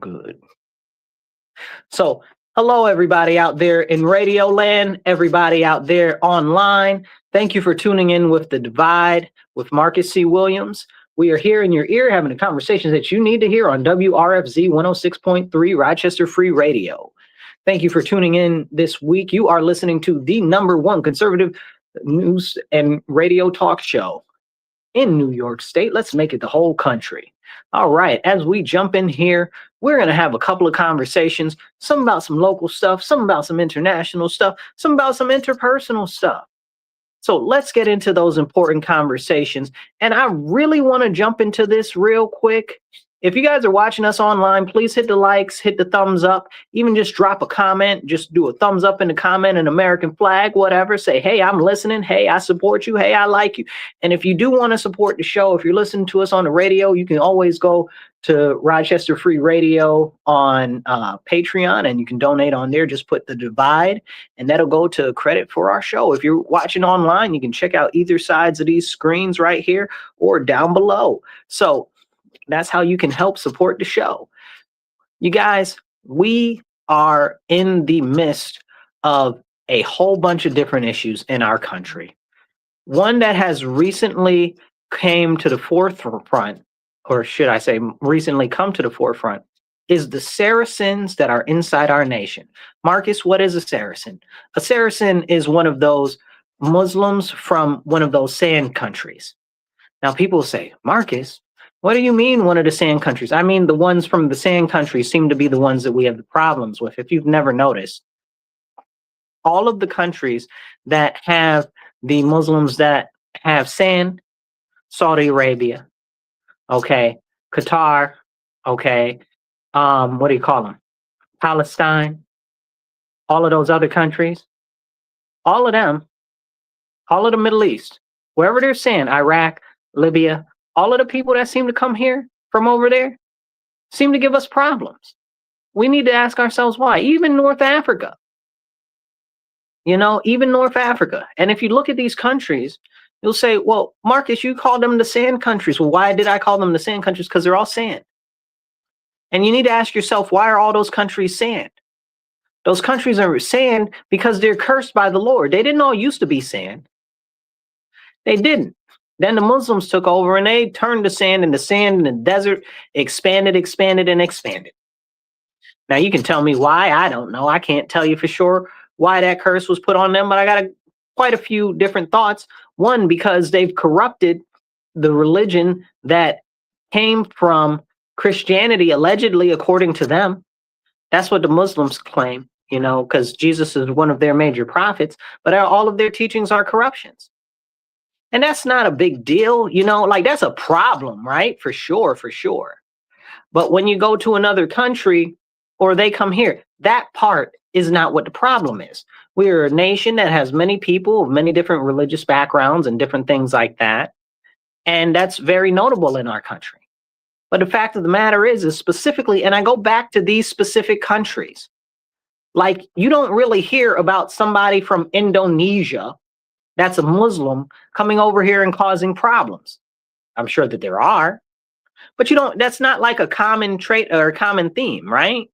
good. So, hello, everybody out there in Radio Land, everybody out there online. Thank you for tuning in with The Divide with Marcus C. Williams. We are here in your ear having the conversations that you need to hear on WRFZ 106.3 Rochester Free Radio. Thank you for tuning in this week. You are listening to the #1 conservative news and radio talk show in New York State. Let's make it the whole country. All right, as we jump in here, we're going to have a couple of conversations, some about some local stuff, some about some international stuff, some about some interpersonal stuff. So let's get into those important conversations. And I really want to jump into this real quick. If you guys are watching us online, please hit the likes, hit the thumbs up, even just drop a comment, just do a thumbs up in the comment, an American flag, whatever. Say, hey, I'm listening. Hey, I support you. Hey, I like you. And if you do want to support the show, if you're listening to us on the radio, you can always go to Rochester Free Radio on Patreon, and you can donate on there. Just put The Divide, and that'll go to credit for our show. If you're watching online, you can check out either sides of these screens right here or down below. So that's how you can help support the show. You guys, we are in the midst of a whole bunch of different issues in our country. One that has recently came to the forefront, or should I say recently come to the forefront, is the Saracens that are inside our nation. Marcus, what is a Saracen? A Saracen is one of those Muslims from one of those sand countries. Now people say, Marcus, what do you mean one of the sand countries? I mean, the ones from the sand countries seem to be the ones that we have the problems with. If you've never noticed, all of the countries that have the Muslims that have sand, Saudi Arabia, okay, Qatar, okay, what do you call them? Palestine, all of those other countries, all of them, all of the Middle East, wherever there's sand, Iraq, Libya, all of the people that seem to come here from over there seem to give us problems. We need to ask ourselves why. Even North Africa, even North Africa. And if you look at these countries, you'll say, well, Marcus, you call them the sand countries. Well, why did I call them the sand countries? Because they're all sand. And you need to ask yourself, why are all those countries sand? Those countries are sand because they're cursed by the Lord. They didn't all used to be sand. They didn't. Then the Muslims took over and they turned the sand in the desert, expanded. Now you can tell me why. I don't know. I can't tell you for sure why that curse was put on them, but I got quite a few different thoughts. One, because they've corrupted the religion that came from Christianity, allegedly, according to them. That's what the Muslims claim, because Jesus is one of their major prophets, but all of their teachings are corruptions. And that's not a big deal, that's a problem, right? For sure. But when you go to another country or they come here, that part is not what the problem is. We're a nation that has many people of many different religious backgrounds and different things like that. And that's very notable in our country. But the fact of the matter is specifically, and I go back to these specific countries, like you don't really hear about somebody from Indonesia that's a Muslim coming over here and causing problems. I'm sure that there are, but that's not like a common trait or a common theme, right?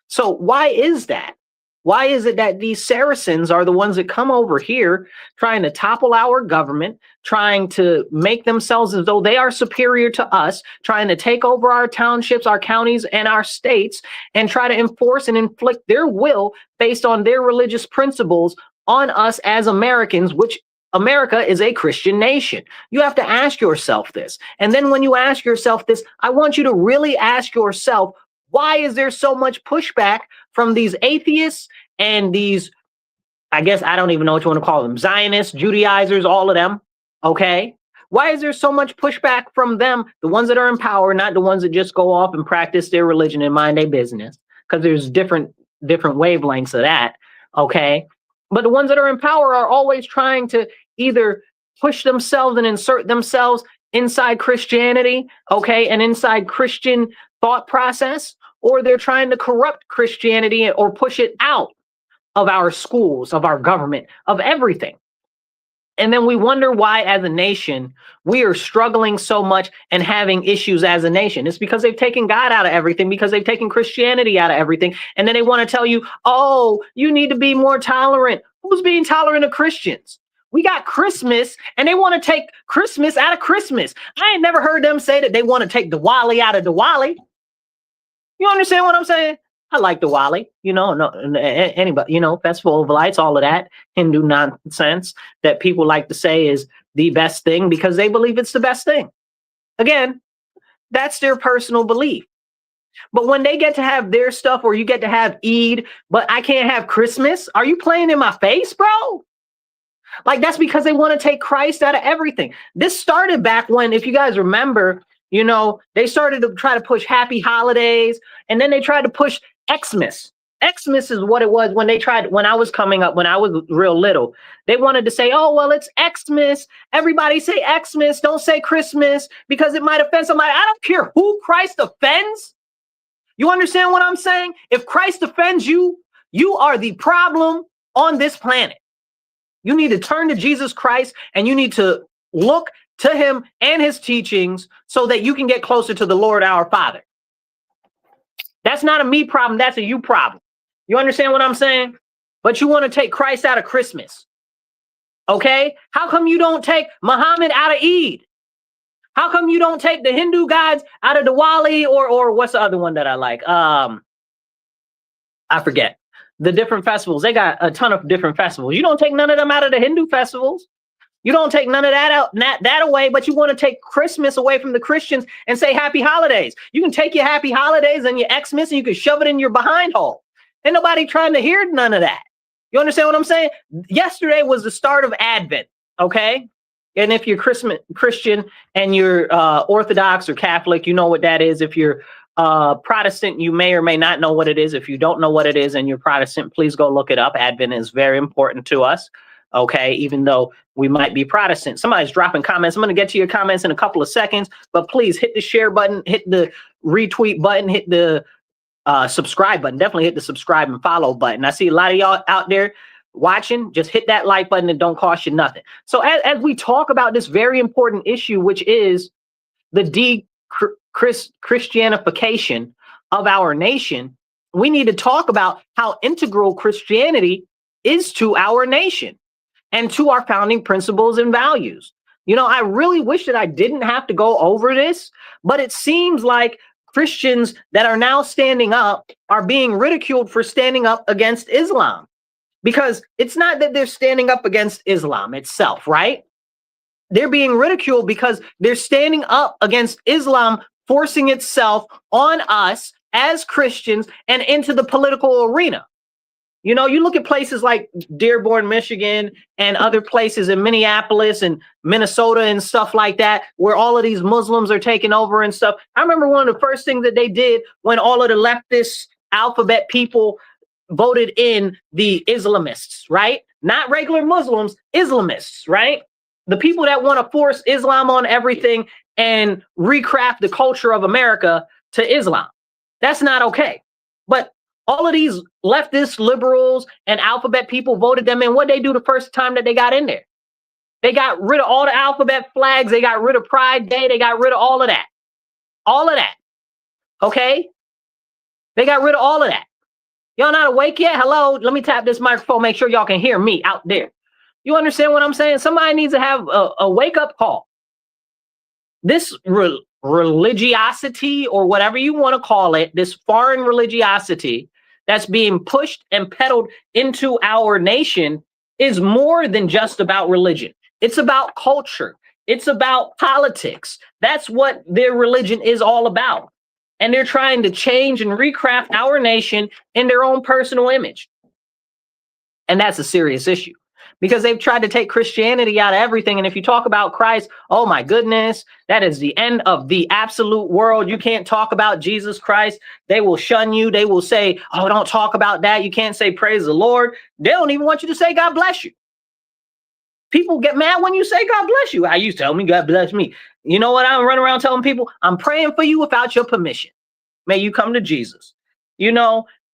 So why is that? Why is it that these Saracens are the ones that come over here trying to topple our government, trying to make themselves as though they are superior to us, trying to take over our townships, our counties, and our states, and try to enforce and inflict their will based on their religious principles on us as Americans, which America is a Christian nation. You have to ask yourself this. And then when you ask yourself this, I want you to really ask yourself, why is there so much pushback from these atheists and these, I guess, I don't even know what you want to call them, Zionists, Judaizers, all of them, okay? Why is there so much pushback from them, the ones that are in power, not the ones that just go off and practice their religion and mind their business? Because there's different wavelengths of that, okay? But the ones that are in power are always trying to either push themselves and insert themselves inside Christianity, okay, and inside Christian thought process, or they're trying to corrupt Christianity or push it out of our schools, of our government, of everything. And then we wonder why, as a nation, we are struggling so much and having issues as a nation. It's because they've taken God out of everything, because they've taken Christianity out of everything. And then they want to tell you, oh, you need to be more tolerant. Who's being tolerant of Christians? We got Christmas, and they want to take Christmas out of Christmas. I ain't never heard them say that they want to take Diwali out of Diwali. You understand what I'm saying? I like Diwali, no, anybody, Festival of Lights, all of that Hindu nonsense that people like to say is the best thing because they believe it's the best thing. Again, that's their personal belief. But when they get to have their stuff, or you get to have Eid, but I can't have Christmas, are you playing in my face, bro? Like, that's because they want to take Christ out of everything. This started back when, if you guys remember, they started to try to push happy holidays, and then they tried to push Xmas. Xmas is what it was when I was coming up, when I was real little. They wanted to say, oh, well, it's Xmas. Everybody say Xmas. Don't say Christmas because it might offend somebody. I don't care who Christ offends. You understand what I'm saying? If Christ offends you, you are the problem on this planet. You need to turn to Jesus Christ, and you need to look to him and his teachings so that you can get closer to the Lord our Father. That's not a me problem. That's a you problem. You understand what I'm saying? But you want to take Christ out of Christmas. Okay? How come you don't take Muhammad out of Eid? How come you don't take the Hindu gods out of Diwali, or what's the other one that I like? I forget. The different festivals. They got a ton of different festivals. You don't take none of them out of the Hindu festivals. You don't take none of that away, but you want to take Christmas away from the Christians and say happy holidays. You can take your happy holidays and your Xmas, and you can shove it in your behind hole. Ain't nobody trying to hear none of that. You understand what I'm saying? Yesterday was the start of Advent, okay? And if you're Christian and you're Orthodox or Catholic, you know what that is. If you're Protestant, you may or may not know what it is. If you don't know what it is and you're Protestant, please go look it up. Advent is very important to us. Okay, even though we might be Protestant. Somebody's dropping comments. I'm going to get to your comments in a couple of seconds, but please hit the share button, hit the retweet button, hit the subscribe button. Definitely hit the subscribe and follow button. I see a lot of y'all out there watching. Just hit that like button. It don't cost you nothing. So as we talk about this very important issue, which is the Christianification of our nation, we need to talk about how integral Christianity is to our nation and to our founding principles and values. I really wish that I didn't have to go over this, but it seems like Christians that are now standing up are being ridiculed for standing up against Islam, because it's not that they're standing up against Islam itself, right? They're being ridiculed because they're standing up against Islam forcing itself on us as Christians and into the political arena. You look at places like Dearborn, Michigan, and other places in Minneapolis and Minnesota and stuff like that, where all of these Muslims are taking over and stuff. I remember one of the first things that they did when all of the leftist alphabet people voted in the Islamists, right? Not regular Muslims, Islamists, right? The people that want to force Islam on everything and recraft the culture of America to Islam. That's not okay. But all of these leftist liberals and alphabet people voted them in. What they do the first time that they got in there? They got rid of all the alphabet flags. They got rid of Pride Day. They got rid of all of that. All of that. Okay? They got rid of all of that. Y'all not awake yet? Hello? Let me tap this microphone. Make sure y'all can hear me out there. You understand what I'm saying? Somebody needs to have a wake-up call. This religiosity, or whatever you want to call it, this foreign religiosity that's being pushed and peddled into our nation is more than just about religion. It's about culture. It's about politics. That's what their religion is all about. And they're trying to change and recraft our nation in their own personal image. And that's a serious issue, because they've tried to take Christianity out of everything. And if you talk about Christ, oh my goodness, that is the end of the absolute world. You can't talk about Jesus Christ. They will shun you. They will say, oh, don't talk about that. You can't say praise the Lord. They don't even want you to say God bless you. People get mad when you say God bless you. How you tell me God bless me? You know what? I run around telling people, I'm praying for you without your permission. May you come to Jesus.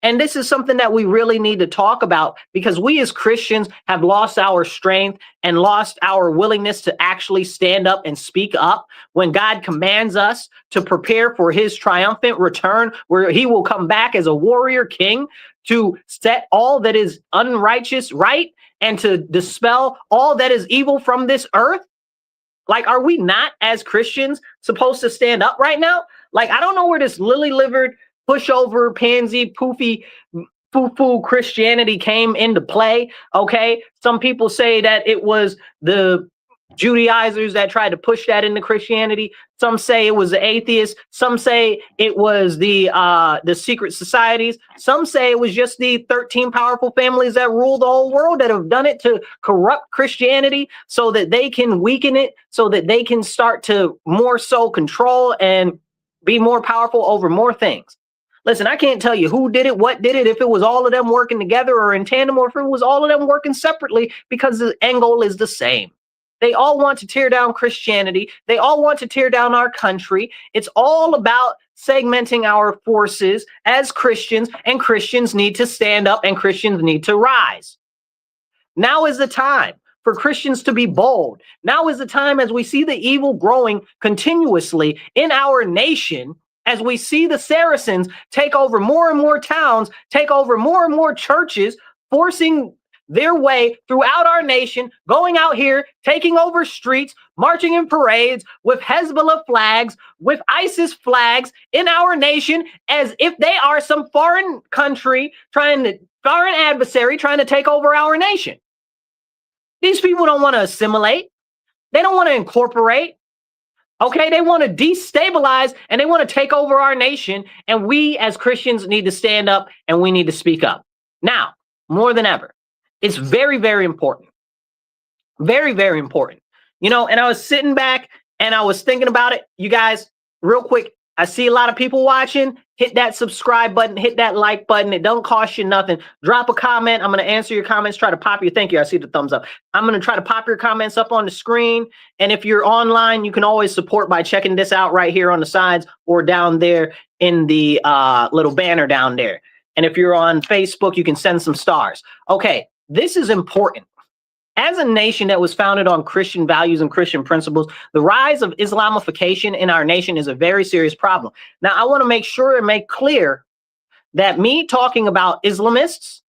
And this is something that we really need to talk about, because we as Christians have lost our strength and lost our willingness to actually stand up and speak up when God commands us to prepare for his triumphant return, where he will come back as a warrior king to set all that is unrighteous right and to dispel all that is evil from this earth. Like, are we not, as Christians, supposed to stand up right now? Like, I don't know where this lily-livered, pushover, pansy, poofy, foo-foo Christianity came into play, okay? Some people say that it was the Judaizers that tried to push that into Christianity. Some say it was the atheists. Some say it was the secret societies. Some say it was just the 13 powerful families that rule the whole world that have done it to corrupt Christianity so that they can weaken it, so that they can start to more so control and be more powerful over more things. Listen, I can't tell you who did it, what did it, if it was all of them working together or in tandem, or if it was all of them working separately, because the end goal is the same. They all want to tear down Christianity. They all want to tear down our country. It's all about segmenting our forces as Christians, and Christians need to stand up and Christians need to rise. Now is the time for Christians to be bold. Now is the time, as we see the evil growing continuously in our nation, as we see the Saracens take over more and more towns, take over more and more churches, forcing their way throughout our nation, going out here, taking over streets, marching in parades with Hezbollah flags, with ISIS flags in our nation, as if they are some foreign country foreign adversary trying to take over our nation. These people don't want to assimilate. They don't want to incorporate. Okay, they want to destabilize and they want to take over our nation. And we as Christians need to stand up and we need to speak up. Now, more than ever, it's very, very important. Very, very important. You know, and I was sitting back and I was thinking about it. You guys, real quick, I see a lot of people watching. Hit that subscribe button, hit that like button. It don't cost you nothing. Drop a comment. I'm going to answer your comments. Try to pop your, thank you. I see the thumbs up. I'm going to try to pop your comments up on the screen. And if you're online, you can always support by checking this out right here on the sides or down there in the little banner down there. And if you're on Facebook, you can send some stars. Okay, this is important. As a nation that was founded on Christian values and Christian principles, the rise of Islamification in our nation is a very serious problem. Now, I want to make sure and make clear that me talking about Islamists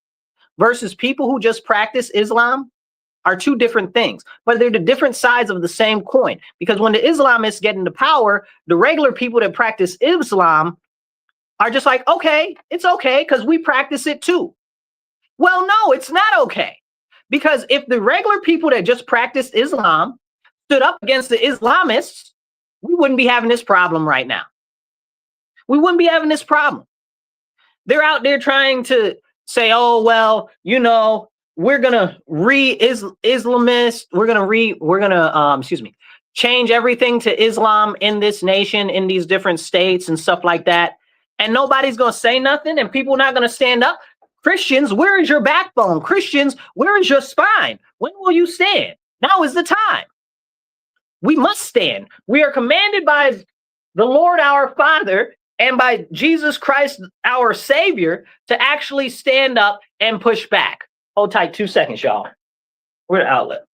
versus people who just practice Islam are two different things, but they're the different sides of the same coin. Because when the Islamists get into power, the regular people that practice Islam are just like, okay, it's okay because we practice it too. Well, no, it's not okay. Because if the regular people that just practiced Islam stood up against the Islamists, we wouldn't be having this problem right now. We wouldn't be having this problem. They're out there trying to say, oh, well, you know, we're going to Islamist. We're going to change everything to Islam in this nation, in these different states and stuff like that. And nobody's going to say nothing and people are not going to stand up. Christians, where is your backbone? Christians, where is your spine? When will you stand? Now is the time. We must stand. We are commanded by the Lord our Father and by Jesus Christ our Savior to actually stand up and push back. Hold tight 2 seconds, y'all. We're the outlet.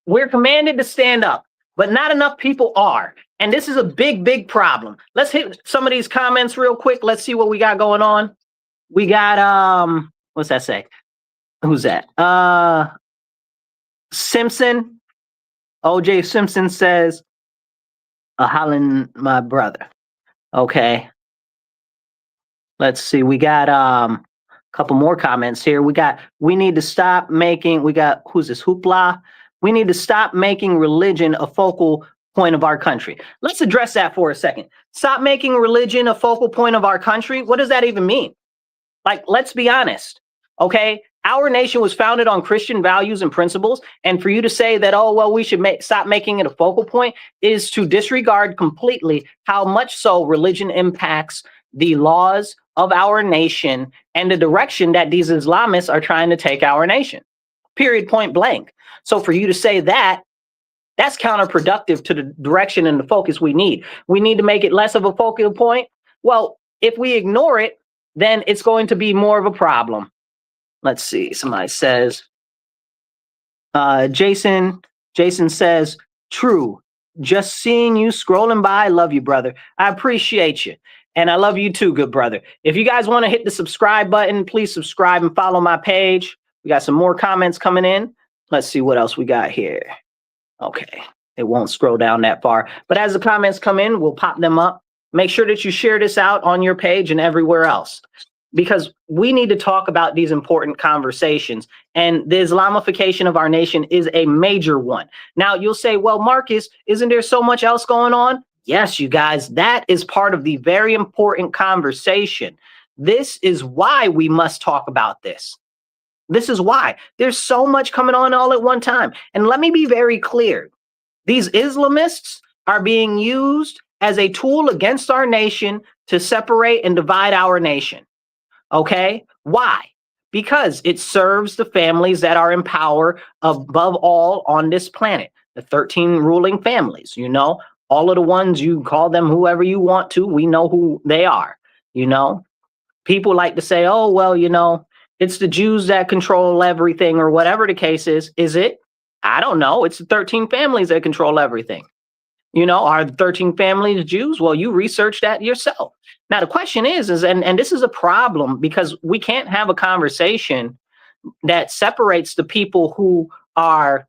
We're commanded to stand up, but not enough people are. And this is a big, big problem. Let's hit some of these comments real quick. Let's see what we got going on. We got, what's that say? Who's that? Simpson. OJ Simpson says, Holland, my brother. Okay. Let's see. We got a couple more comments here. We need to stop making, who's this? Hoopla. We need to stop making religion a focal point of our country. Let's address that for a second. Stop making religion a focal point of our country. What does that even mean? Like, let's be honest. Okay. Our nation was founded on Christian values and principles. And for you to say that, oh, well, we should stop making it a focal point is to disregard completely how much so religion impacts the laws of our nation and the direction that these Islamists are trying to take our nation. Period, point blank. So for you to say that That's counterproductive to the direction and the focus we need. We need to make it less of a focal point. Well, if we ignore it, then it's going to be more of a problem. Let's see. Somebody says, Jason says, true. Just seeing you scrolling by. I love you, brother. I appreciate you. And I love you too, good brother. If you guys want to hit the subscribe button, please subscribe and follow my page. We got some more comments coming in. Let's see what else we got here. Okay, it won't scroll down that far. But as the comments come in, we'll pop them up. Make sure that you share this out on your page and everywhere else, because we need to talk about these important conversations. And the Islamification of our nation is a major one. Now, you'll say, well, Marcus, isn't there so much else going on? Yes, you guys, that is part of the very important conversation. This is why we must talk about this. This is why there's so much coming on all at one time. And let me be very clear. These Islamists are being used as a tool against our nation to separate and divide our nation. Okay? Why? Because it serves the families that are in power above all on this planet. The 13 ruling families, you know, all of the ones, you call them whoever you want to. We know who they are, you know. People like to say, oh, well, you know, it's the Jews that control everything, or whatever the case is. Is it? I don't know. It's the 13 families that control everything. You know, are the 13 families Jews? Well, you research that yourself. Now, the question is and this is a problem, because we can't have a conversation that separates the people who are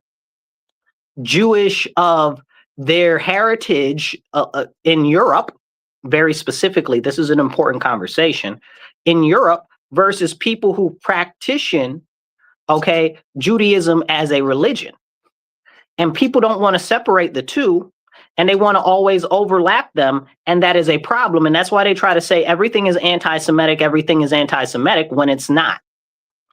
Jewish of their heritage in Europe. Very specifically, this is an important conversation in Europe, versus people who practice, okay, Judaism as a religion. And people don't want to separate the two, and they want to always overlap them, and that is a problem. And that's why they try to say everything is anti-Semitic, everything is anti-Semitic, when it's not.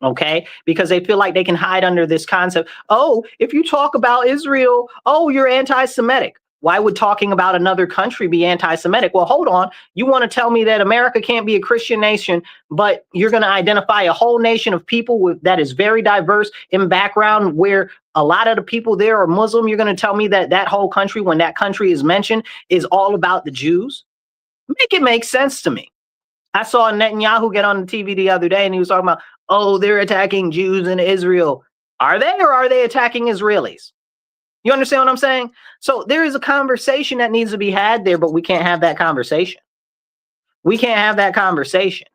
Okay, because they feel like they can hide under this concept. Oh, if you talk about Israel, oh, you're anti-Semitic. Why would talking about another country be anti-Semitic? Well, hold on. You want to tell me that America can't be a Christian nation, but you're going to identify a whole nation of people that is very diverse in background, where a lot of the people there are Muslim. You're going to tell me that that whole country, when that country is mentioned, is all about the Jews? Make it make sense to me. I saw Netanyahu get on the TV the other day, and he was talking about, oh, they're attacking Jews in Israel. Are they, or are they attacking Israelis? You understand what I'm saying? So there is a conversation that needs to be had there, but we can't have that conversation. We can't have that conversation.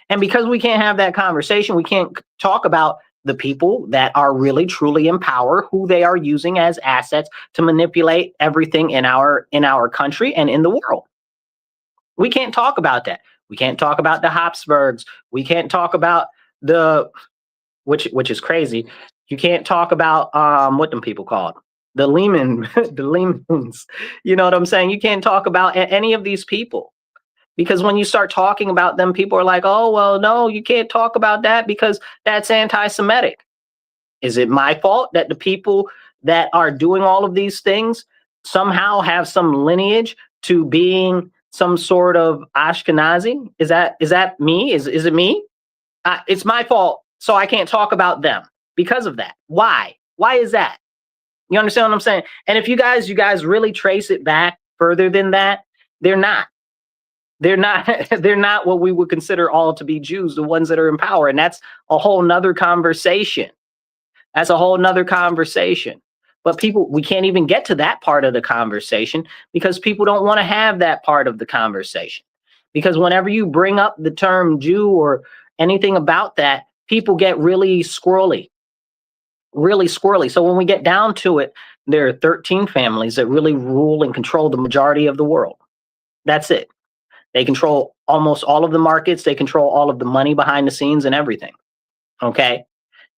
And because we can't have that conversation, we can't talk about the people that are really truly in power, who they are using as assets to manipulate everything in our country and in the world. We can't talk about that. We can't talk about the Habsburgs. We can't talk about which is crazy. You can't talk about what them people called the Lehmans. You know what I'm saying? You can't talk about any of these people, because when you start talking about them, people are like, oh, well, no, you can't talk about that because that's anti-Semitic. Is it my fault that the people that are doing all of these things somehow have some lineage to being some sort of Ashkenazi? Is that me? Is it me? It's my fault, so I can't talk about them because of that. Why? Why is that? You understand what I'm saying? And if you guys really trace it back further than that, they're not what we would consider all to be Jews, the ones that are in power. And that's a whole nother conversation. That's a whole nother conversation. But we can't even get to that part of the conversation, because people don't want to have that part of the conversation. Because whenever you bring up the term Jew or anything about that, people get really squirrely. So when we get down to it, there are 13 families that really rule and control the majority of the world. That's it. They control almost all of the markets. They control all of the money behind the scenes and everything. Okay.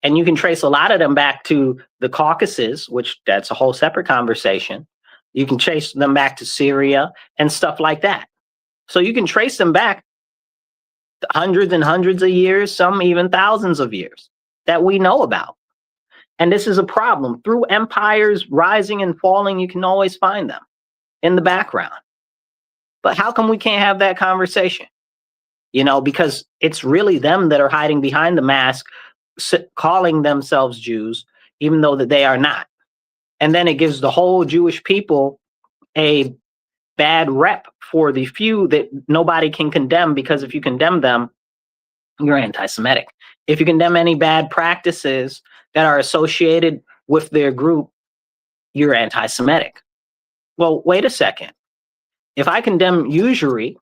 And you can trace a lot of them back to the Caucasus, which that's a whole separate conversation. You can trace them back to Syria and stuff like that. So you can trace them back hundreds and hundreds of years, some even thousands of years that we know about. And this is a problem. Through empires rising and falling, you can always find them in the background. But how come we can't have that conversation? You know, because it's really them that are hiding behind the mask, calling themselves Jews, even though that they are not. And then it gives the whole Jewish people a bad rep for the few that nobody can condemn, because if you condemn them, you're anti-Semitic. If you condemn any bad practices that are associated with their group, you're anti-Semitic. Well, wait a second. If I condemn usury,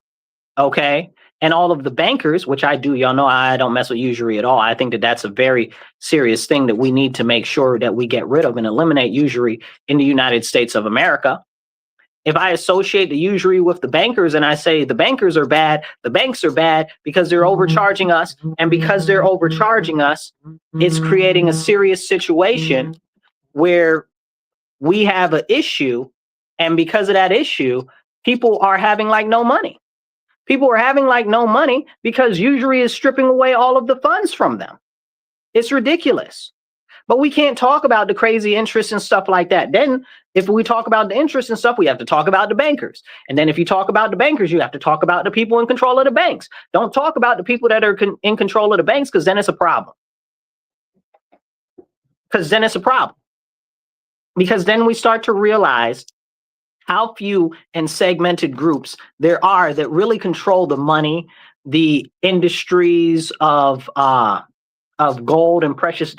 okay, and all of the bankers, which I do, y'all know I don't mess with usury at all. I think that that's a very serious thing that we need to make sure that we get rid of and eliminate usury in the United States of America. If I associate the usury with the bankers and I say the bankers are bad, the banks are bad because they're overcharging us, and because they're overcharging us, it's creating a serious situation where we have an issue, and because of that issue, people are having like no money. People are having like no money because usury is stripping away all of the funds from them. It's ridiculous. But we can't talk about the crazy interest and stuff like that. Then if we talk about the interest and stuff, we have to talk about the bankers. And then if you talk about the bankers, you have to talk about the people in control of the banks. Don't talk about the people that are in control of the banks, because then it's a problem. Because then we start to realize how few and segmented groups there are that really control the money, the industries of gold and precious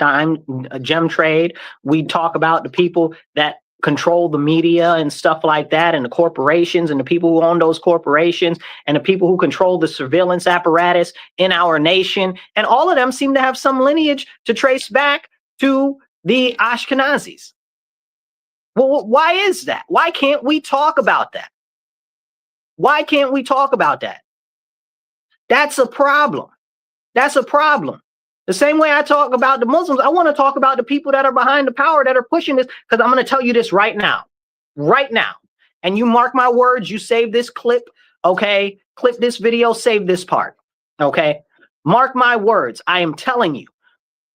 gem trade. We talk about the people that control the media and stuff like that, and the corporations and the people who own those corporations, and the people who control the surveillance apparatus in our nation. And all of them seem to have some lineage to trace back to the Ashkenazis. Well, why is that? Why can't we talk about that? Why can't we talk about that? That's a problem. That's a problem. The same way I talk about the Muslims, I want to talk about the people that are behind the power that are pushing this, because I'm going to tell you this right now. And you mark my words, you save this clip, okay? Clip this video, save this part, okay? Mark my words. I am telling you,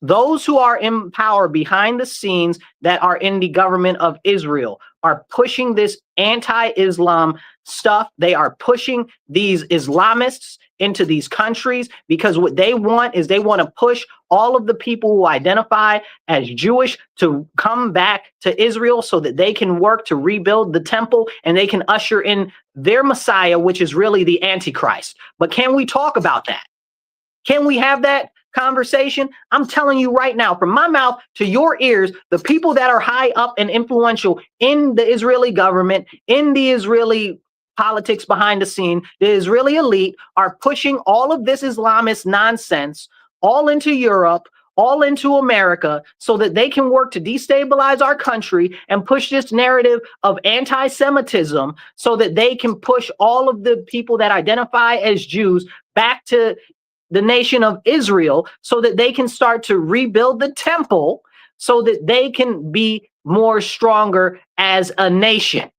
those who are in power behind the scenes that are in the government of Israel are pushing this anti-Islam stuff. They are pushing these Islamists into these countries because what they want is they want to push all of the people who identify as Jewish to come back to Israel so that they can work to rebuild the temple and they can usher in their Messiah, which is really the Antichrist. But can we talk about that? Can we have that conversation? I'm telling you right now, from my mouth to your ears, the people that are high up and influential in the Israeli government, in the Israeli politics behind the scene, the Israeli elite are pushing all of this Islamist nonsense all into Europe, all into America, so that they can work to destabilize our country and push this narrative of anti-Semitism so that they can push all of the people that identify as Jews back to the nation of Israel so that they can start to rebuild the temple so that they can be more stronger as a nation.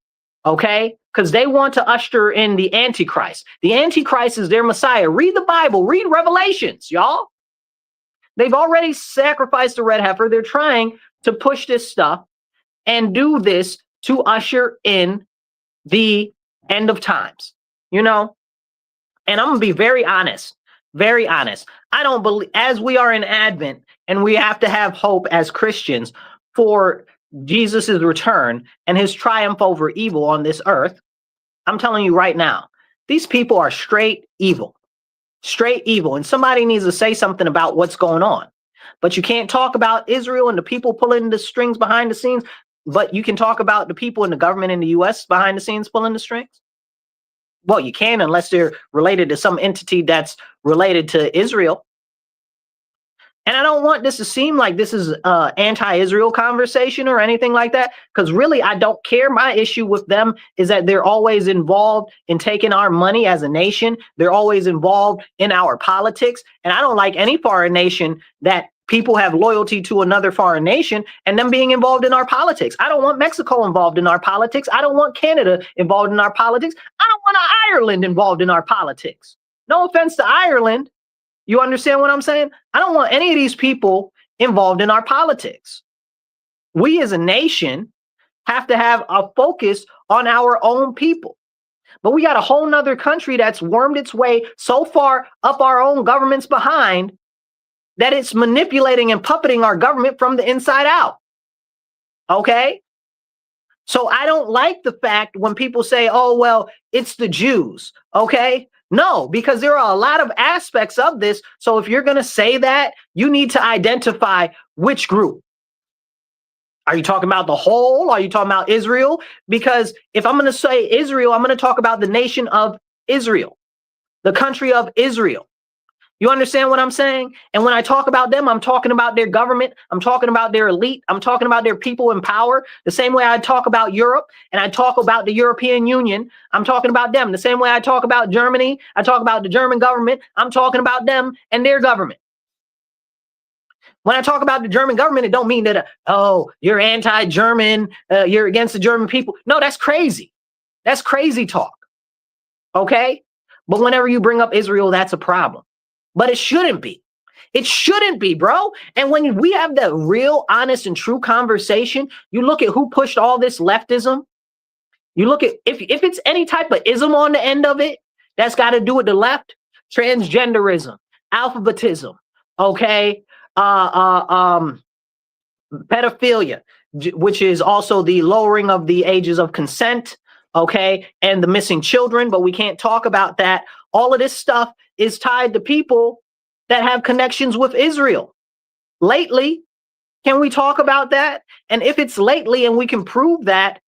Okay? Because they want to usher in the Antichrist. The Antichrist is their Messiah. Read the Bible, read Revelations, y'all. They've already sacrificed the red heifer. They're trying to push this stuff and do this to usher in the end of times, you know? And I'm going to be very honest. Very honest. I don't believe, as we are in Advent and we have to have hope as Christians for Jesus's return and his triumph over evil on this earth. I'm telling you right now, these people are straight evil, and somebody needs to say something about what's going on. But you can't talk about Israel and the people pulling the strings behind the scenes, but you can talk about the people in the government in the US behind the scenes pulling the strings. Well, you can, unless they're related to some entity that's related to Israel. And I don't want this to seem like this is an anti-Israel conversation or anything like that, because really, I don't care. My issue with them is that they're always involved in taking our money as a nation. They're always involved in our politics. And I don't like any foreign nation that people have loyalty to another foreign nation and them being involved in our politics. I don't want Mexico involved in our politics. I don't want Canada involved in our politics. I don't want Ireland involved in our politics. No offense to Ireland. You understand what I'm saying? I don't want any of these people involved in our politics. We as a nation have to have a focus on our own people. But we got a whole nother country that's wormed its way so far up our own government's behind that it's manipulating and puppeting our government from the inside out. Okay? So I don't like the fact when people say, oh, well, it's the Jews. Okay. No, because there are a lot of aspects of this. So if you're going to say that, you need to identify which group. Are you talking about the whole? Are you talking about Israel? Because if I'm going to say Israel, I'm going to talk about the nation of Israel, the country of Israel. You understand what I'm saying? And when I talk about them, I'm talking about their government. I'm talking about their elite. I'm talking about their people in power. The same way I talk about Europe and I talk about the European Union, I'm talking about them. The same way I talk about Germany, I talk about the German government, I'm talking about them and their government. When I talk about the German government, it don't mean that, oh, you're anti-German, you're against the German people. No, that's crazy. That's crazy talk. Okay? But whenever you bring up Israel, that's a problem. But it shouldn't be. It shouldn't be, bro. And when we have the real, honest, and true conversation, you look at who pushed all this leftism. You look at, if it's any type of ism on the end of it, that's got to do with the left, transgenderism, alphabetism, okay? Pedophilia, which is also the lowering of the ages of consent, okay? And the missing children, but we can't talk about that. All of this stuff is tied to people that have connections with Israel. Lately, can we talk about that? And if it's lately and we can prove that,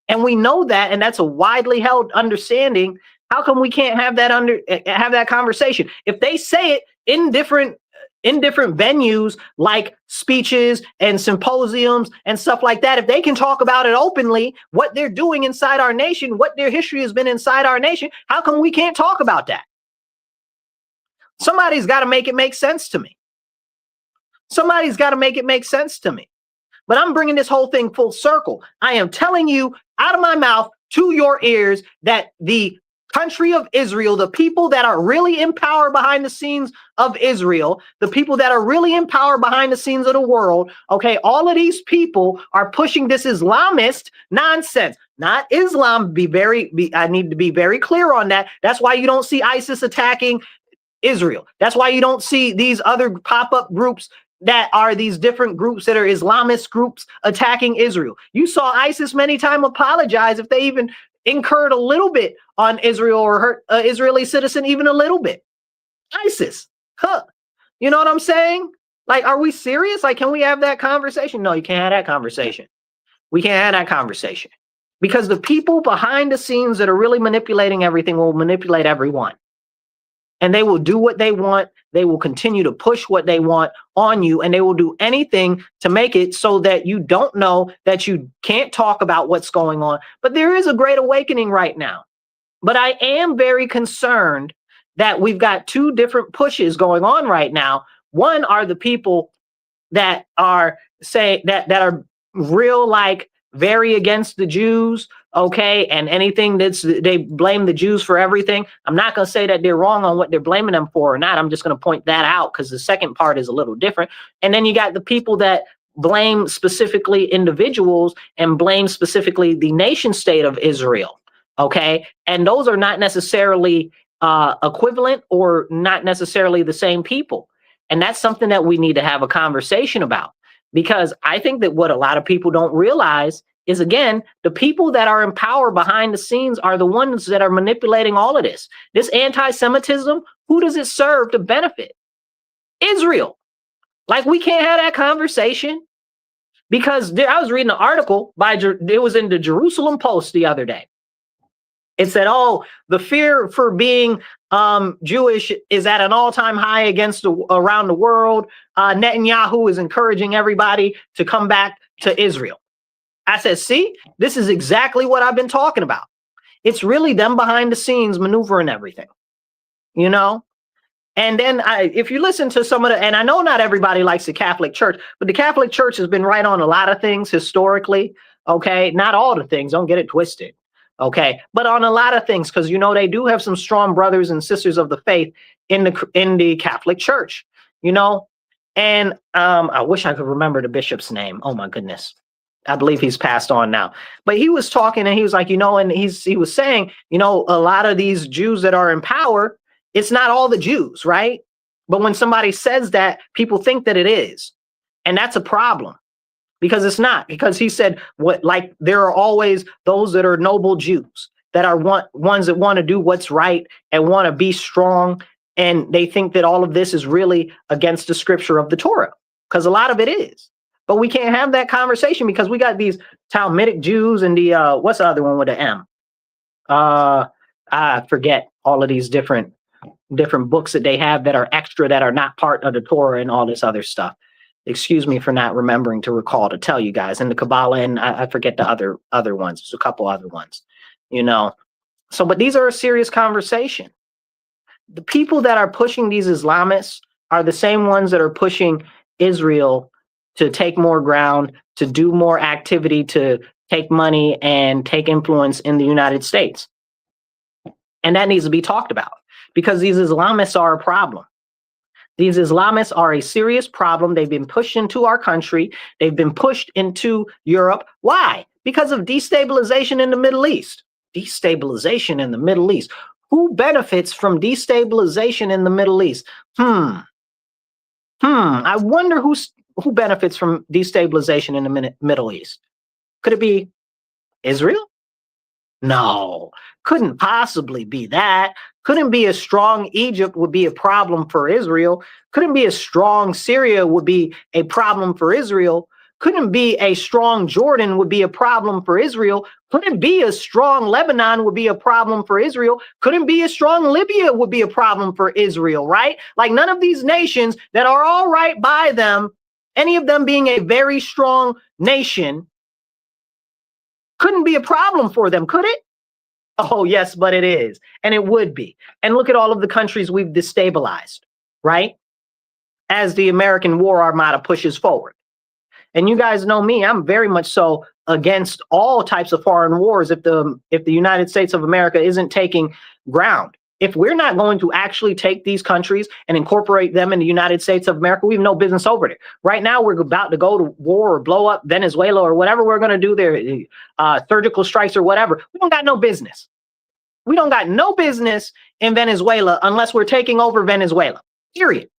and we know that, and that's a widely held understanding, how come we can't have that conversation? If they say it in different venues like speeches and symposiums and stuff like that, if they can talk about it openly, what they're doing inside our nation, what their history has been inside our nation, how come we can't talk about that? Somebody's got to make it make sense to me. Somebody's got to make it make sense to me. But I'm bringing this whole thing full circle. I am telling you out of my mouth to your ears that the country of Israel, the people that are really in power behind the scenes of Israel, the people that are really in power behind the scenes of the world, okay, all of these people are pushing this Islamist nonsense. Not Islam. I need to be very clear on that. That's why you don't see ISIS attacking Israel. That's why you don't see these other pop-up groups that are these different groups that are Islamist groups attacking Israel. You saw ISIS many times apologize if they even incurred a little bit on Israel or hurt an Israeli citizen, even a little bit. ISIS, you know what I'm saying? Like, are we serious? Like, can we have that conversation? No, you can't have that conversation. We can't have that conversation because the people behind the scenes that are really manipulating everything will manipulate everyone. And they will do what they want. They will continue to push what they want on you. And they will do anything to make it so that you don't know, that you can't talk about what's going on. But there is a great awakening right now. But I am very concerned that we've got two different pushes going on right now. One are the people that are that are real, like, very against the Jews, okay, and anything they blame the Jews for everything. I'm not going to say that they're wrong on what they're blaming them for or not. I'm just going to point that out because the second part is a little different. And then you got the people that blame specifically individuals and blame specifically the nation state of Israel, okay, and those are not necessarily equivalent or not necessarily the same people. And that's something that we need to have a conversation about. Because I think that what a lot of people don't realize is, again, the people that are in power behind the scenes are the ones that are manipulating all of this. This anti-Semitism, who does it serve to benefit? Israel. Like, we can't have that conversation because I was reading an article it was in the Jerusalem Post the other day. It said, oh, the fear for being Jewish is at an all-time high around the world. Netanyahu is encouraging everybody to come back to Israel. I said, see, this is exactly what I've been talking about. It's really them behind the scenes maneuvering everything, you know? And then if you listen to some of and I know not everybody likes the Catholic Church, but the Catholic Church has been right on a lot of things historically, okay? Not all the things, don't get it twisted. Okay, but on a lot of things, because, you know, they do have some strong brothers and sisters of the faith in the Catholic Church, you know, and I wish I could remember the bishop's name. Oh, my goodness. I believe he's passed on now. But he was talking and he was like, you know, and he was saying, you know, a lot of these Jews that are in power, it's not all the Jews, right? But when somebody says that, people think that it is. And that's a problem. because it's not. Because he said, what, like, there are always those that are noble Jews that are ones that want to do what's right and want to be strong. And they think that all of this is really against the scripture of the Torah, because a lot of it is. But we can't have that conversation because we got these Talmudic Jews and the, what's the other one with the M? I forget all of these different books that they have that are extra, that are not part of the Torah and all this other stuff. Excuse me for not remembering to recall to tell you guys. And the Kabbalah, and I forget the other ones. There's a couple other ones, you know. So, but these are a serious conversation. The people that are pushing these Islamists are the same ones that are pushing Israel to take more ground, to do more activity, to take money and take influence in the United States. And that needs to be talked about, because these Islamists are a problem. These Islamists are a serious problem. They've been pushed into our country. They've been pushed into Europe. Why? Because of destabilization in the Middle East. Destabilization in the Middle East. Who benefits from destabilization in the Middle East? I wonder who benefits from destabilization in the Middle East. Could it be Israel? No, couldn't possibly be that. Couldn't be a strong Egypt would be a problem for Israel. Couldn't be a strong Syria would be a problem for Israel. Couldn't be a strong Jordan would be a problem for Israel. Couldn't be a strong Lebanon would be a problem for Israel. Couldn't be a strong Libya would be a problem for Israel, right? Like, none of these nations that are all right by them, any of them being a very strong nation, couldn't be a problem for them, could it? Oh, yes, but it is. And it would be. And look at all of the countries we've destabilized, right? As the American war armada pushes forward. And you guys know me, I'm very much so against all types of foreign wars if the United States of America isn't taking ground. If we're not going to actually take these countries and incorporate them in the United States of America, we have no business over there. Right now, we're about to go to war or blow up Venezuela or whatever we're going to do there, surgical strikes or whatever. We don't got no business. We don't got no business in Venezuela unless we're taking over Venezuela, period.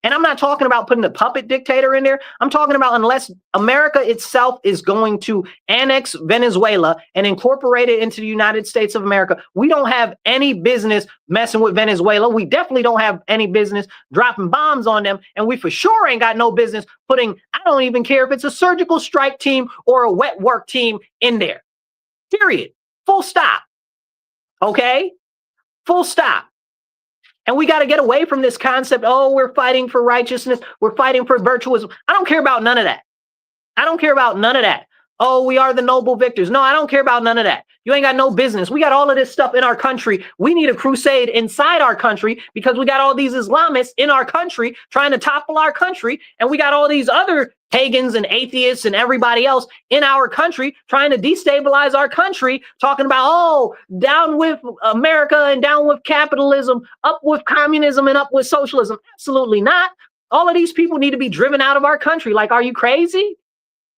And I'm not talking about putting a puppet dictator in there. I'm talking about unless America itself is going to annex Venezuela and incorporate it into the United States of America, we don't have any business messing with Venezuela. We definitely don't have any business dropping bombs on them. And we for sure ain't got no business putting, I don't even care if it's a surgical strike team or a wet work team in there. Period. Full stop. Okay? Full stop. And we got to get away from this concept. Oh, we're fighting for righteousness. We're fighting for virtuism. I don't care about none of that. I don't care about none of that. Oh, we are the noble victors. No, I don't care about none of that. You ain't got no business. We got all of this stuff in our country. We need a crusade inside our country because we got all these Islamists in our country trying to topple our country. And we got all these other pagans and atheists and everybody else in our country trying to destabilize our country, talking about, oh, down with America and down with capitalism, up with communism and up with socialism. Absolutely not. All of these people need to be driven out of our country. Like, are you crazy?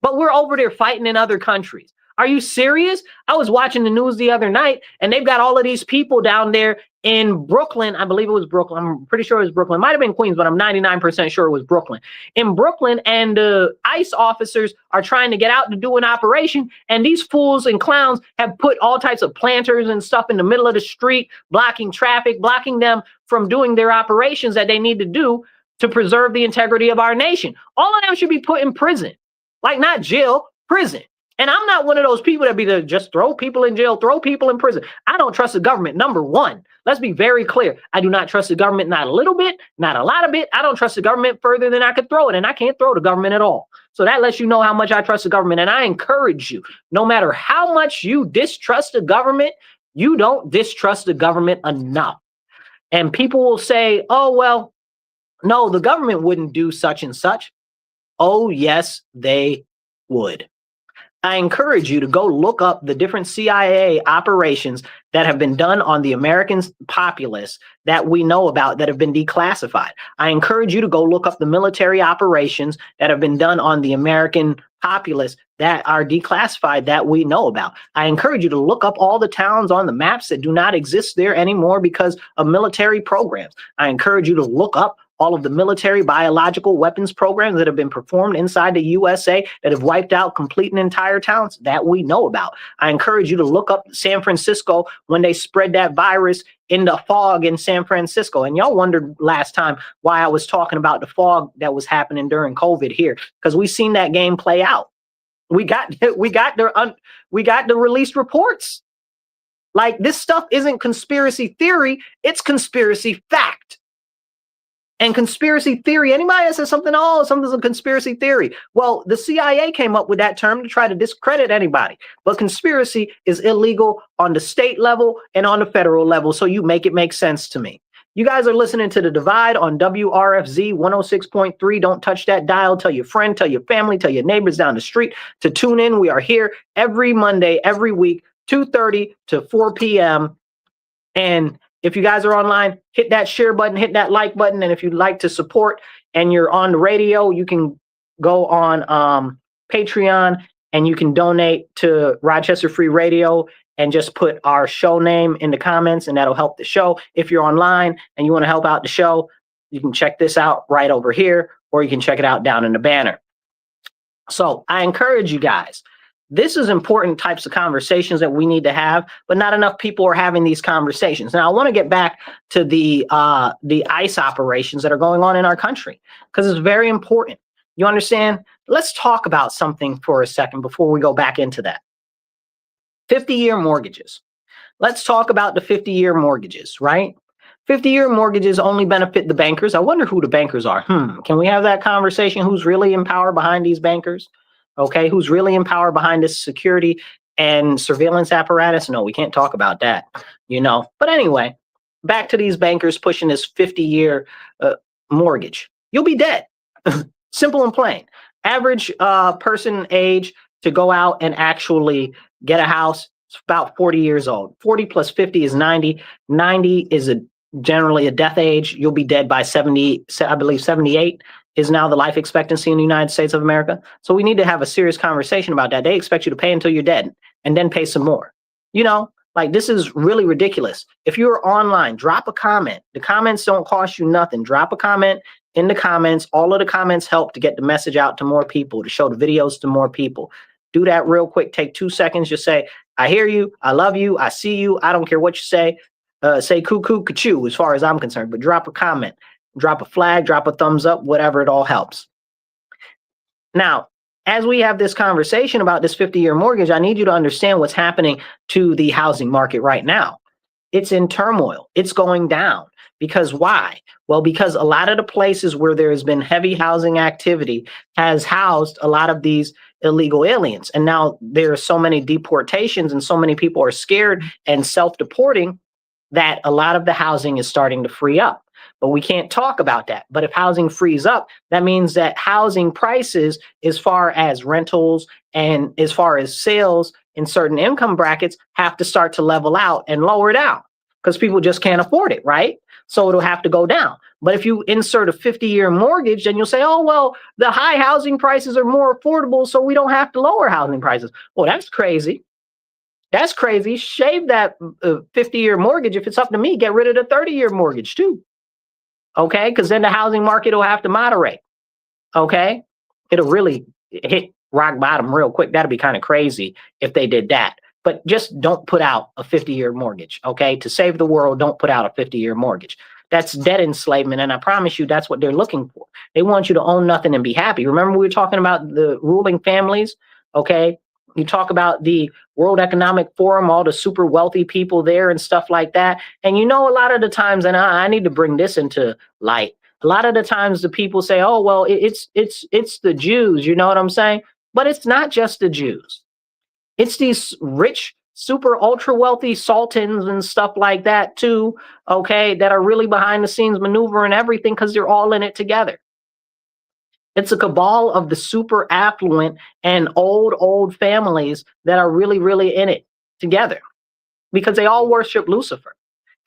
But we're over there fighting in other countries. Are you serious? I was watching the news the other night, and they've got all of these people down there in Brooklyn. I believe it was Brooklyn. I'm pretty sure it was Brooklyn. It might have been Queens, but I'm 99% sure it was Brooklyn. In Brooklyn, and the ICE officers are trying to get out to do an operation, and these fools and clowns have put all types of planters and stuff in the middle of the street, blocking traffic, blocking them from doing their operations that they need to do to preserve the integrity of our nation. All of them should be put in prison. Like, not jail, prison. And I'm not one of those people that be to just throw people in jail, throw people in prison. I don't trust the government. Number one, let's be very clear. I do not trust the government, not a little bit, not a lot of bit. I don't trust the government further than I could throw it. And I can't throw the government at all. So that lets you know how much I trust the government. And I encourage you, no matter how much you distrust the government, you don't distrust the government enough. And people will say, oh, well, no, the government wouldn't do such and such. Oh, yes, they would. I encourage you to go look up the different CIA operations that have been done on the American populace that we know about that have been declassified. I encourage you to go look up the military operations that have been done on the American populace that are declassified that we know about. I encourage you to look up all the towns on the maps that do not exist there anymore because of military programs. I encourage you to look up all of the military biological weapons programs that have been performed inside the USA that have wiped out complete and entire towns that we know about. I encourage you to look up San Francisco when they spread that virus in the fog in San Francisco. And y'all wondered last time why I was talking about the fog that was happening during COVID here, because we seen that game play out. We got the released reports. Like, this stuff isn't conspiracy theory, it's conspiracy fact. And conspiracy theory, anybody that says something, oh, something's a conspiracy theory. Well, the CIA came up with that term to try to discredit anybody. But conspiracy is illegal on the state level and on the federal level. So you make it make sense to me. You guys are listening to The Divide on WRFZ 106.3. Don't touch that dial. Tell your friend, tell your family, tell your neighbors down the street to tune in. We are here every Monday, every week, 2:30 to 4 p.m. And if you guys are online, hit that share button, hit that like button. And if you'd like to support and you're on the radio, you can go on Patreon and you can donate to Rochester Free Radio and just put our show name in the comments, and that'll help the show. If you're online and you want to help out the show, you can check this out right over here, or you can check it out down in the banner. So I encourage you guys. This is important types of conversations that we need to have, but not enough people are having these conversations. Now, I want to get back to the ICE operations that are going on in our country, because it's very important. You understand? Let's talk about something for a second before we go back into that. 50-year mortgages. Let's talk about the 50-year mortgages, right? 50-year mortgages only benefit the bankers. I wonder who the bankers are. Can we have that conversation? Who's really in power behind these bankers? Okay, who's really in power behind this security and surveillance apparatus? No, we can't talk about that, But anyway, back to these bankers pushing this 50-year mortgage. You'll be dead. Simple and plain. Average person age to go out and actually get a house is about 40 years old. 40 plus 50 is 90. 90 is generally a death age. You'll be dead by 70, I believe 78. Is now the life expectancy in the United States of America. So we need to have a serious conversation about that. They expect you to pay until you're dead and then pay some more. Like, this is really ridiculous. If you're online, drop a comment. The comments don't cost you nothing. Drop a comment in the comments. All of the comments help to get the message out to more people, to show the videos to more people. Do that real quick. Take 2 seconds. Just say, I hear you. I love you. I see you. I don't care what you say. Say cuckoo, ka-choo, as far as I'm concerned, but drop a comment. Drop a flag, drop a thumbs up, whatever, it all helps. Now, as we have this conversation about this 50-year mortgage, I need you to understand what's happening to the housing market right now. It's in turmoil. It's going down. Because why? Well, because a lot of the places where there has been heavy housing activity has housed a lot of these illegal aliens. And now there are so many deportations and so many people are scared and self-deporting that a lot of the housing is starting to free up. But we can't talk about that. But if housing frees up, that means that housing prices, as far as rentals and as far as sales in certain income brackets, have to start to level out and lower down, because people just can't afford it, right? So it'll have to go down. But if you insert a 50-year mortgage, then you'll say, oh, well, the high housing prices are more affordable, so we don't have to lower housing prices. Well, that's crazy. That's crazy. Shave that 50-year mortgage. If it's up to me, get rid of the 30-year mortgage too. Okay, because then the housing market will have to moderate. Okay, it'll really hit rock bottom real quick. That'd be kind of crazy if they did that. But just don't put out a 50-year mortgage. Okay, to save the world, don't put out a 50-year mortgage. That's debt enslavement, and I promise you that's what they're looking for. They want you to own nothing and be happy. Remember, we were talking about the ruling families. Okay, you talk about the World Economic Forum, all the super wealthy people there and stuff like that. And a lot of the times, and I need to bring this into light, a lot of the times the people say, oh, well, it's the Jews, you know what I'm saying? But it's not just the Jews. It's these rich, super ultra wealthy sultans and stuff like that too, okay, that are really behind the scenes maneuvering everything, because they're all in it together. It's a cabal of the super affluent and old families that are really, really in it together, because they all worship Lucifer.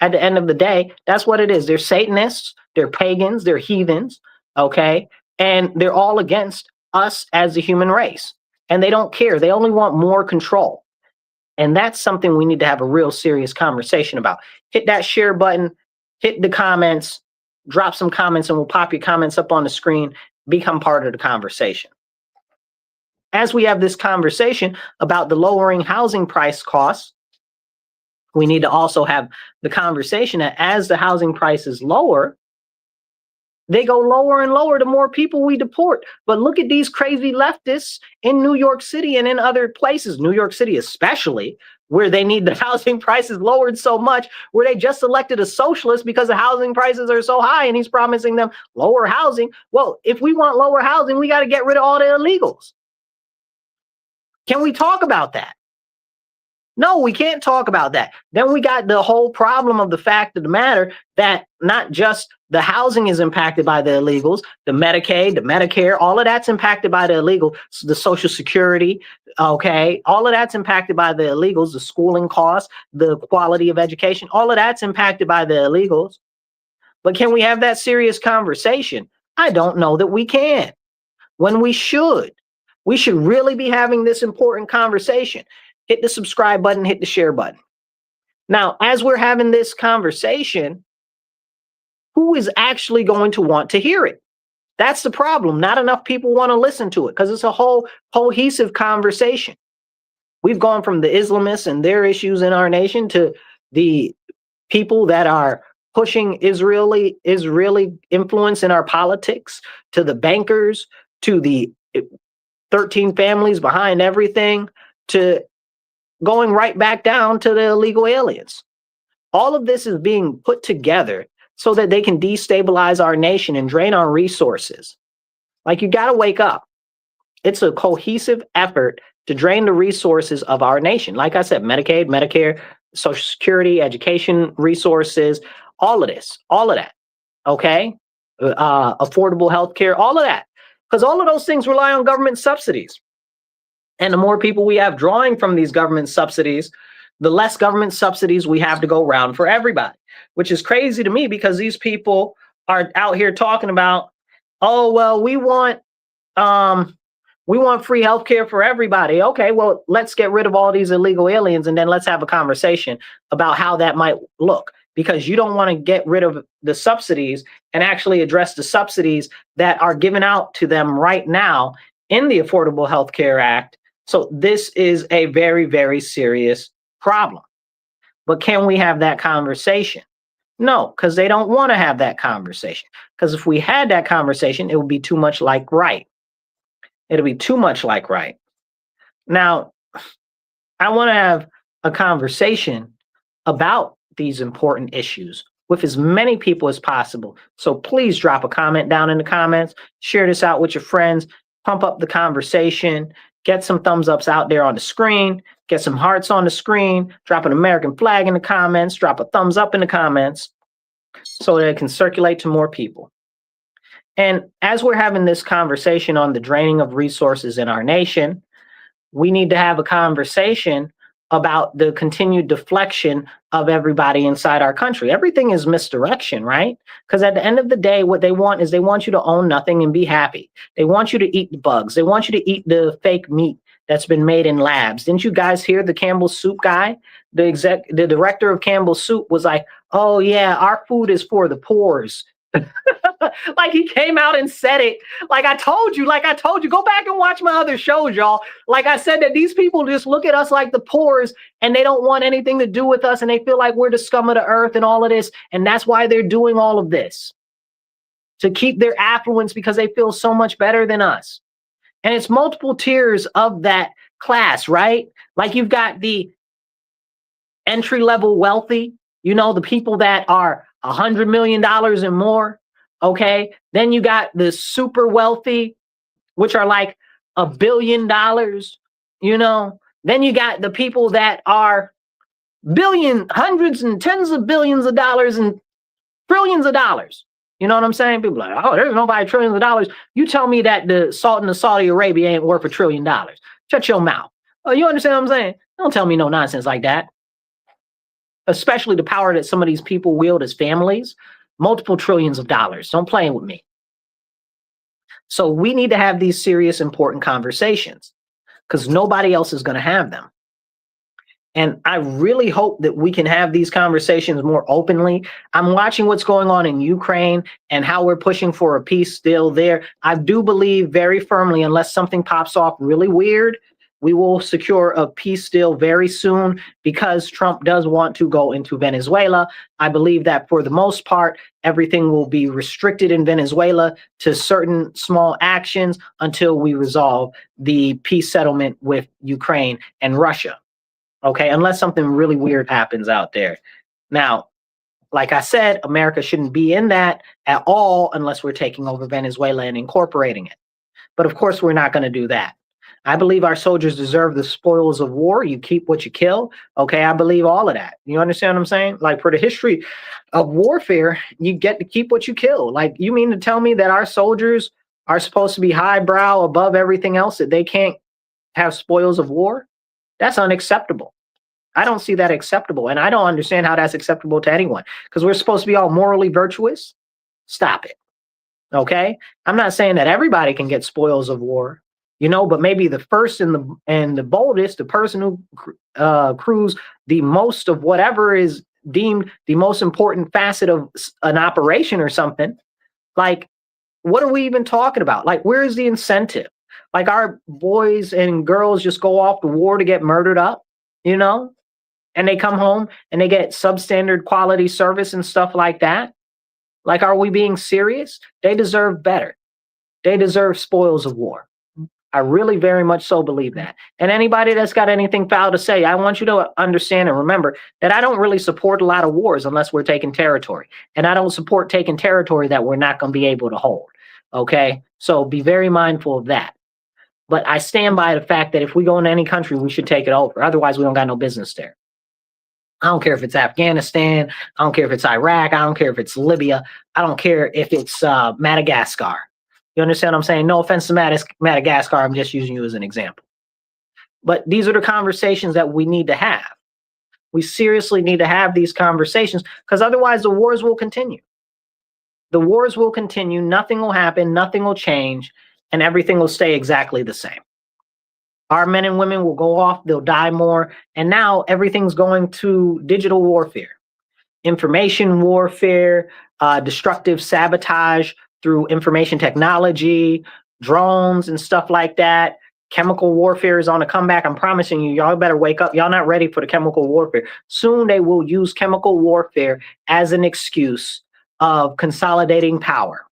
At the end of the day, that's what it is. They're Satanists, they're pagans, they're heathens, okay? And they're all against us as the human race. And they don't care. They only want more control. And that's something we need to have a real serious conversation about. Hit that share button, hit the comments, drop some comments and we'll pop your comments up on the screen. Become part of the conversation. As we have this conversation about the lowering housing price costs, we need to also have the conversation that as the housing prices lower, they go lower and lower the more people we deport. But look at these crazy leftists in New York City and in other places, New York City especially, where they need the housing prices lowered so much, where they just elected a socialist because the housing prices are so high and he's promising them lower housing. Well, if we want lower housing, we got to get rid of all the illegals. Can we talk about that? No, we can't talk about that. Then we got the whole problem of the fact of the matter that not just the housing is impacted by the illegals, the Medicaid, the Medicare, all of that's impacted by the illegal, the Social Security, okay, all of that's impacted by the illegals, the schooling costs, the quality of education, all of that's impacted by the illegals. But can we have that serious conversation? I don't know that we can. When we should really be having this important conversation. Hit the subscribe button, hit the share button. Now, as we're having this conversation, who is actually going to want to hear it? That's the problem. Not enough people want to listen to it because it's a whole cohesive conversation. We've gone from the Islamists and their issues in our nation to the people that are pushing Israeli influence in our politics, to the bankers, to the 13 families behind everything, to going right back down to the illegal aliens. All of this is being put together so that they can destabilize our nation and drain our resources. Like, you got to wake up. It's a cohesive effort to drain the resources of our nation. Like I said, Medicaid, Medicare, Social Security, education resources, all of this, all of that. Okay? Affordable health care, all of that. Because all of those things rely on government subsidies. And the more people we have drawing from these government subsidies, the less government subsidies we have to go around for everybody, which is crazy to me because these people are out here talking about, oh, well, we want free healthcare for everybody. Okay, well, let's get rid of all these illegal aliens and then let's have a conversation about how that might look, because you don't want to get rid of the subsidies and actually address the subsidies that are given out to them right now in the Affordable Health Care Act. So this is a very, very serious problem. But can we have that conversation? No, because they don't want to have that conversation. Because if we had that conversation, it would be too much like right. It'll be too much like right. Now, I want to have a conversation about these important issues with as many people as possible. So please drop a comment down in the comments, share this out with your friends, pump up the conversation, get some thumbs ups out there on the screen, get some hearts on the screen, drop an American flag in the comments, drop a thumbs up in the comments so that it can circulate to more people. And as we're having this conversation on the draining of resources in our nation, we need to have a conversation about the continued deflection of everybody inside our country. Everything is misdirection, right? Because at the end of the day, what they want is they want you to own nothing and be happy. They want you to eat the bugs. They want you to eat the fake meat that's been made in labs. Didn't you guys hear the Campbell's Soup guy? The director of Campbell's Soup was like, oh yeah, our food is for the poors. Like, he came out and said it. Like I told you, go back and watch my other shows, y'all. Like I said, that these people just look at us like the poors and they don't want anything to do with us and they feel like we're the scum of the earth and all of this. And that's why they're doing all of this, to keep their affluence, because they feel so much better than us. And it's multiple tiers of that class, right? Like, you've got the entry-level wealthy, you know, the people that are $100 million and more. Okay. Then you got the super wealthy, which are like $1 billion, you know. Then you got the people that are hundreds and tens of billions of dollars and trillions of dollars. You know what I'm saying? People are like, oh, there's nobody trillions of dollars. You tell me that the Sultan of Saudi Arabia ain't worth $1 trillion. Shut your mouth. Oh, you understand what I'm saying? Don't tell me no nonsense like that. Especially the power that some of these people wield as families. Multiple trillions of dollars. Don't play with me. So we need to have these serious, important conversations because nobody else is going to have them. And I really hope that we can have these conversations more openly. I'm watching what's going on in Ukraine and how we're pushing for a peace deal there. I do believe very firmly, unless something pops off really weird, we will secure a peace deal very soon because Trump does want to go into Venezuela. I believe that for the most part, everything will be restricted in Venezuela to certain small actions until we resolve the peace settlement with Ukraine and Russia. Okay, unless something really weird happens out there. Now, like I said, America shouldn't be in that at all unless we're taking over Venezuela and incorporating it. But of course, we're not going to do that. I believe our soldiers deserve the spoils of war. You keep what you kill. Okay, I believe all of that. You understand what I'm saying? Like, for the history of warfare, you get to keep what you kill. Like, you mean to tell me that our soldiers are supposed to be highbrow above everything else, that they can't have spoils of war? That's unacceptable. I don't see that acceptable. And I don't understand how that's acceptable to anyone, because we're supposed to be all morally virtuous. Stop it. Okay. I'm not saying that everybody can get spoils of war, but maybe the first and the boldest, the person who accrues the most of whatever is deemed the most important facet of an operation or something. Like, what are we even talking about? Like, where is the incentive? Like, our boys and girls just go off to war to get murdered up, and they come home and they get substandard quality service and stuff like that. Like, are we being serious? They deserve better. They deserve spoils of war. I really very much so believe that. And anybody that's got anything foul to say, I want you to understand and remember that I don't really support a lot of wars unless we're taking territory. And I don't support taking territory that we're not going to be able to hold. Okay? So be very mindful of that. But I stand by the fact that if we go into any country, we should take it over. Otherwise, we don't got no business there. I don't care if it's Afghanistan. I don't care if it's Iraq. I don't care if it's Libya. I don't care if it's Madagascar. You understand what I'm saying? No offense to Madagascar. I'm just using you as an example. But these are the conversations that we need to have. We seriously need to have these conversations, because otherwise the wars will continue. The wars will continue. Nothing will happen. Nothing will change. And everything will stay exactly the same. Our men and women will go off, they'll die more. And now everything's going to digital warfare, information warfare, destructive sabotage through information technology, drones and stuff like that. Chemical warfare is on a comeback. I'm promising you, y'all better wake up. Y'all not ready for the chemical warfare. Soon they will use chemical warfare as an excuse of consolidating power.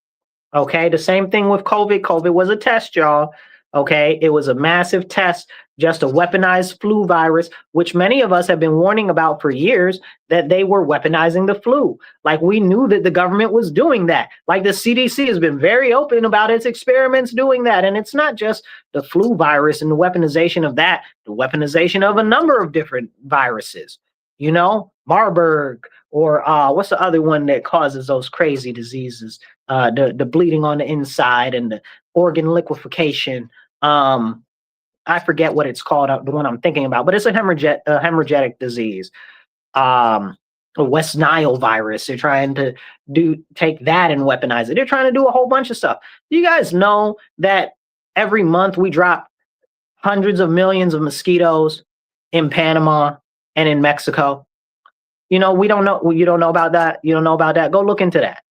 Okay, the same thing with COVID. COVID was a test, y'all. Okay, it was a massive test, just a weaponized flu virus, which many of us have been warning about for years, that they were weaponizing the flu. Like, we knew that the government was doing that. Like, the CDC has been very open about its experiments doing that. And it's not just the flu virus and the weaponization of that, the weaponization of a number of different viruses, Marburg, or what's the other one that causes those crazy diseases? The bleeding on the inside and the organ liquefaction. I forget what it's called, the one I'm thinking about, but it's a hemorrhagic disease. A West Nile virus. They're trying to take that and weaponize it. They're trying to do a whole bunch of stuff. Do you guys know that every month we drop hundreds of millions of mosquitoes in Panama and in Mexico? We don't know. You don't know about that? You don't know about that? Go look into that.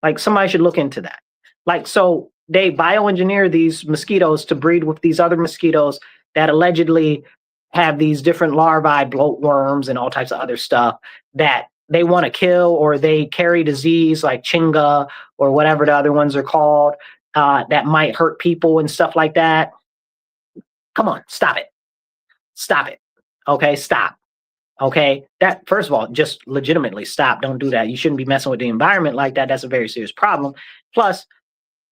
Like, somebody should look into that. Like, so they bioengineer these mosquitoes to breed with these other mosquitoes that allegedly have these different larvae, bloatworms, and all types of other stuff that they want to kill, or they carry disease like chinga or whatever the other ones are called, that might hurt people and stuff like that. Come on, stop it. Stop it. Okay, stop. Okay, that, first of all, just legitimately stop. Don't do that. You shouldn't be messing with the environment like that. That's a very serious problem. Plus,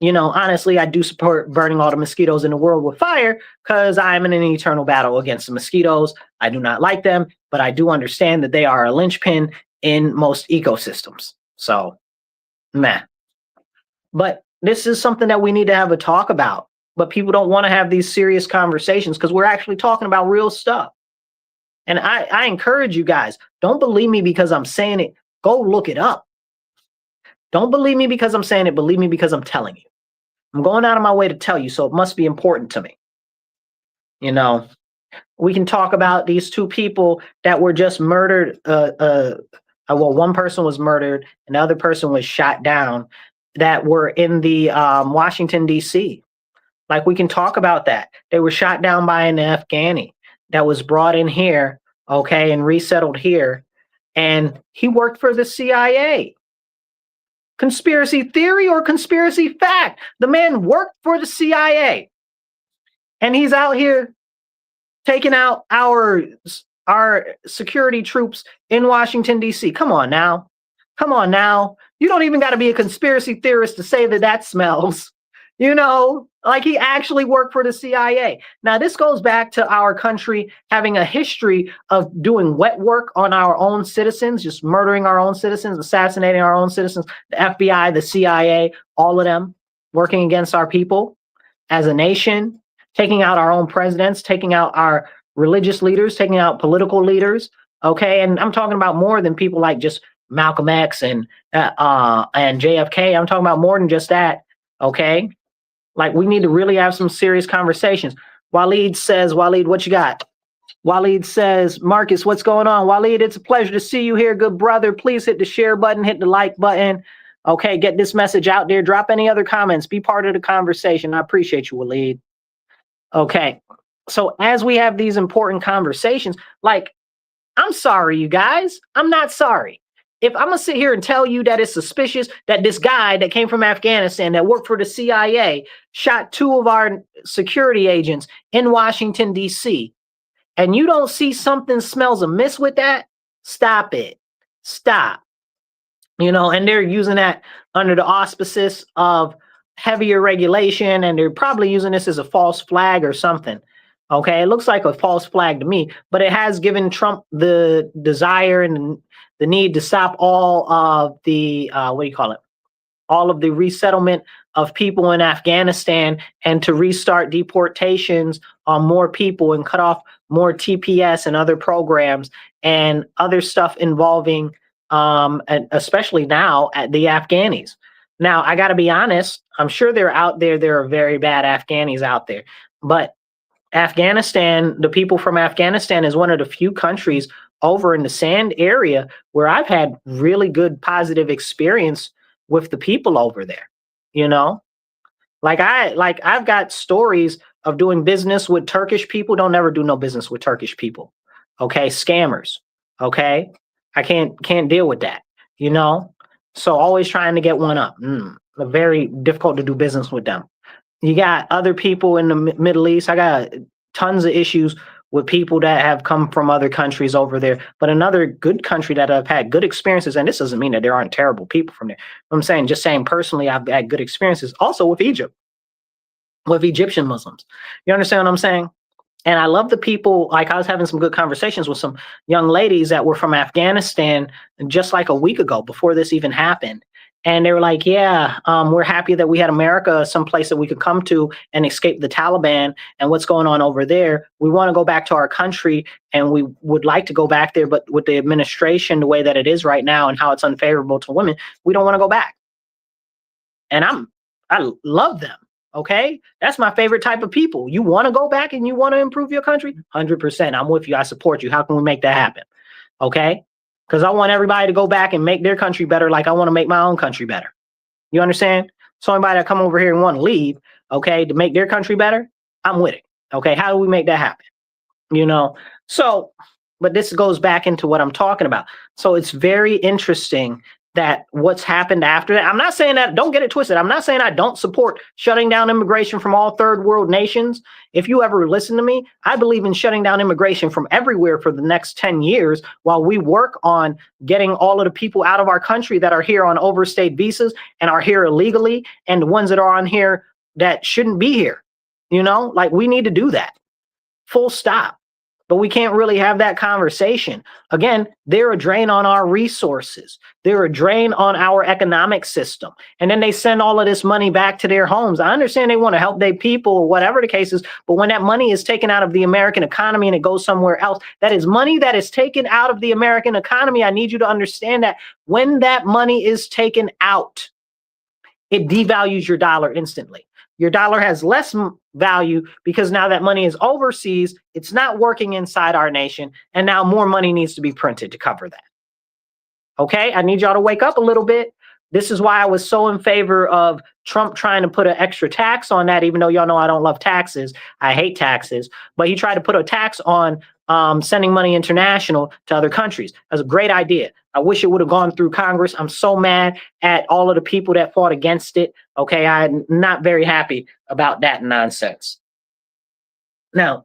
honestly, I do support burning all the mosquitoes in the world with fire, because I'm in an eternal battle against the mosquitoes. I do not like them, but I do understand that they are a linchpin in most ecosystems. So, meh. But this is something that we need to have a talk about. But people don't want to have these serious conversations, because we're actually talking about real stuff. And I encourage you guys, don't believe me because I'm saying it. Go look it up. Don't believe me because I'm saying it. Believe me because I'm telling you. I'm going out of my way to tell you, so it must be important to me. We can talk about these two people that were just murdered. Well, one person was murdered, and the other person was shot down. That were in the Washington D.C. Like we can talk about that. They were shot down by an Afghani that was brought in here, okay, and resettled here, and he worked for the CIA. Conspiracy theory or conspiracy fact? The man worked for the CIA, and he's out here taking out our security troops in Washington, D.C. Come on now. Come on now. You don't even got to be a conspiracy theorist to say that that smells. You know, like he actually worked for the CIA. Now, this goes back to our country having a history of doing wet work on our own citizens, just murdering our own citizens, assassinating our own citizens, the FBI, the CIA, all of them working against our people as a nation, taking out our own presidents, taking out our religious leaders, taking out political leaders. Okay. And I'm talking about more than people like just Malcolm X and JFK. I'm talking about more than just that. Okay. Like we need to really have some serious conversations. Waleed says, Waleed, what you got? Waleed says, Marcus, what's going on? Waleed, it's a pleasure to see you here, good brother. Please hit the share button, hit the like button. Okay, get this message out there. Drop any other comments. Be part of the conversation. I appreciate you, Waleed. Okay, so as we have these important conversations, like, I'm sorry, you guys. I'm not sorry. If I'm going to sit here and tell you that it's suspicious that this guy that came from Afghanistan that worked for the CIA shot two of our security agents in Washington, D.C., and you don't see something smells amiss with that, stop it. Stop. You know, and they're using that under the auspices of heavier regulation, and they're probably using this as a false flag or something. Okay, it looks like a false flag to me, but it has given Trump the desire and the need to stop all of the, all of the resettlement of people in Afghanistan and to restart deportations on more people and cut off more TPS and other programs and other stuff involving, and especially now at the Afghanis. Now, I got to be honest, I'm sure they're out there. There are very bad Afghanis out there, but Afghanistan, the people from Afghanistan is one of the few countries over in the sand area where I've had really good positive experience with the people over there. You know, I've got stories of doing business with Turkish people. Don't ever do no business with Turkish people. Okay, scammers. Okay, I can't deal with that. You know, so always trying to get one up. Very difficult to do business with them. You got other people in the Middle East. I got tons of issues with people that have come from other countries over there. But another good country that I've had good experiences, and this doesn't mean that there aren't terrible people from there. I'm saying, just saying personally, I've had good experiences also with Egypt, with Egyptian Muslims. You understand what I'm saying? And I love the people. Like, I was having some good conversations with some young ladies that were from Afghanistan just like a week ago before this even happened. And they were like, yeah, we're happy that we had America, someplace that we could come to and escape the Taliban and what's going on over there. We want to go back to our country, and we would like to go back there. But with the administration, the way that it is right now and how it's unfavorable to women, we don't want to go back. And I love them. Okay, that's my favorite type of people. You want to go back and you want to improve your country? 100%. I'm with you. I support you. How can we make that happen? Okay. Because I want everybody to go back and make their country better like I want to make my own country better. You understand? So anybody that come over here and want to leave, okay, to make their country better, I'm with it. Okay, how do we make that happen? You know? So, but this goes back into what I'm talking about. So it's very interesting that what's happened after that. I'm not saying that, don't get it twisted. I'm not saying I don't support shutting down immigration from all third world nations. If you ever listen to me, I believe in shutting down immigration from everywhere for the next 10 years while we work on getting all of the people out of our country that are here on overstayed visas and are here illegally, and the ones that are on here that shouldn't be here. You know, like, we need to do that. Full stop. But we can't really have that conversation. Again, they're a drain on our resources. They're a drain on our economic system. And then they send all of this money back to their homes. I understand they want to help their people or whatever the case is, but when that money is taken out of the American economy and it goes somewhere else, that is money that is taken out of the American economy. I need you to understand that when that money is taken out, it devalues your dollar instantly. Your dollar has less value because now that money is overseas, it's not working inside our nation, and now more money needs to be printed to cover that. Okay, I need y'all to wake up a little bit. This is why I was so in favor of Trump trying to put an extra tax on that, even though y'all know I don't love taxes. I hate taxes. But he tried to put a tax on sending money international to other countries. That's a great idea. I wish it would have gone through Congress. I'm so mad at all of the people that fought against it. Okay, I'm not very happy about that nonsense. Now,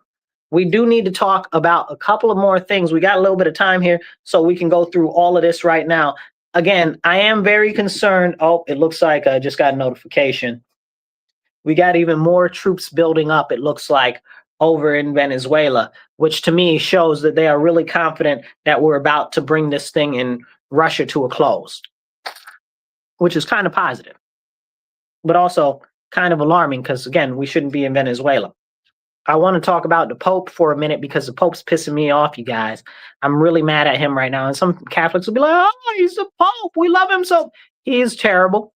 we do need to talk about a couple of more things. We got a little bit of time here, so we can go through all of this right now. Again, I am very concerned. Oh, it looks like I just got a notification. We got even more troops building up, it looks like, over in Venezuela, which to me shows that they are really confident that we're about to bring this thing in Russia to a close, which is kind of positive, but also kind of alarming because, again, we shouldn't be in Venezuela. I want to talk about the Pope for a minute because the Pope's pissing me off, you guys. I'm really mad at him right now. And some Catholics will be like, oh, he's the Pope. We love him. So he is terrible.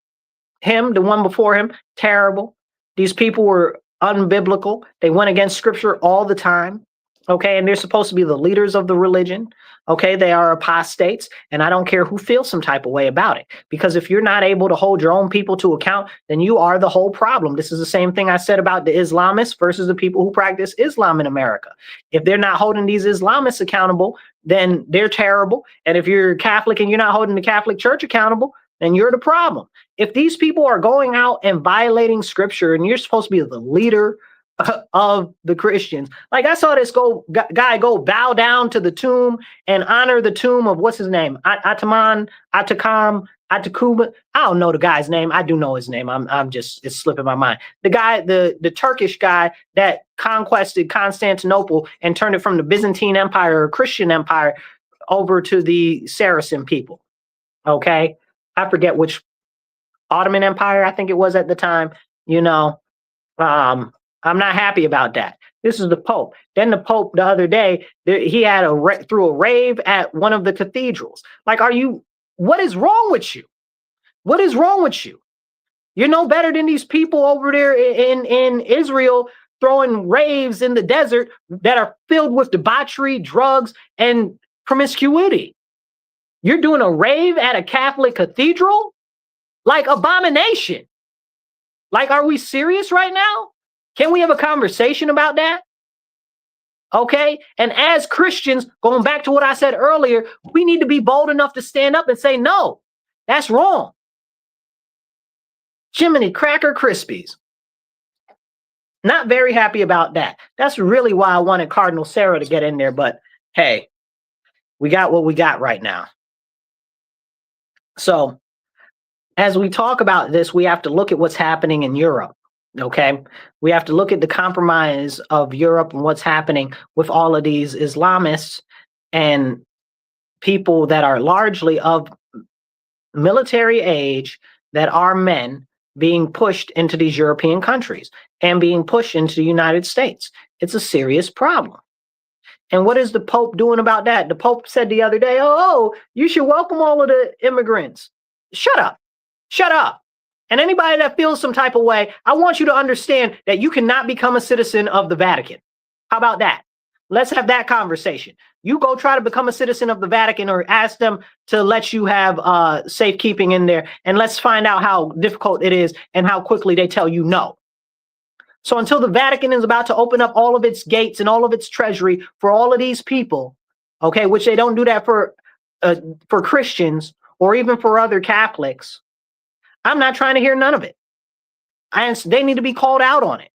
Him, the one before him, terrible. These people were unbiblical. They went against scripture all the time. Okay, and they're supposed to be the leaders of the religion. Okay, they are apostates, and I don't care who feels some type of way about it. Because if you're not able to hold your own people to account, then you are the whole problem. This is the same thing I said about the Islamists versus the people who practice Islam in America. If they're not holding these Islamists accountable, then they're terrible. And if you're Catholic and you're not holding the Catholic Church accountable, then you're the problem. If these people are going out and violating scripture and you're supposed to be the leader of the Christians, like I saw this guy go bow down to the tomb and honor the tomb of what's his name? Ataman, Atakam, Atakuba. I don't know the guy's name. I do know his name. I'm just, it's slipping my mind. The guy, the Turkish guy that conquested Constantinople and turned it from the Byzantine Empire or Christian Empire over to the Saracen people. Okay. I forget which Ottoman Empire, I think it was at the time, you know. I'm not happy about that. This is the Pope. Then the Pope the other day, he had threw a rave at one of the cathedrals. Like, what is wrong with you? What is wrong with you? You're no better than these people over there in Israel throwing raves in the desert that are filled with debauchery, drugs, and promiscuity. You're doing a rave at a Catholic cathedral? Like, abomination. Like, are we serious right now? Can we have a conversation about that? Okay. And as Christians, going back to what I said earlier, we need to be bold enough to stand up and say, no, that's wrong. Jiminy Cracker Krispies. Not very happy about that. That's really why I wanted Cardinal Sarah to get in there. But hey, we got what we got right now. So as we talk about this, we have to look at what's happening in Europe. Okay, we have to look at the compromise of Europe and what's happening with all of these Islamists and people that are largely of military age that are men being pushed into these European countries and being pushed into the United States. It's a serious problem. And what is the Pope doing about that? The Pope said the other day, oh, you should welcome all of the immigrants. Shut up. Shut up. And anybody that feels some type of way, I want you to understand that you cannot become a citizen of the Vatican. How about that? Let's have that conversation. You go try to become a citizen of the Vatican or ask them to let you have safekeeping in there. And let's find out how difficult it is and how quickly they tell you no. So until the Vatican is about to open up all of its gates and all of its treasury for all of these people, okay, which they don't do that for Christians or even for other Catholics, I'm not trying to hear none of it. They need to be called out on it.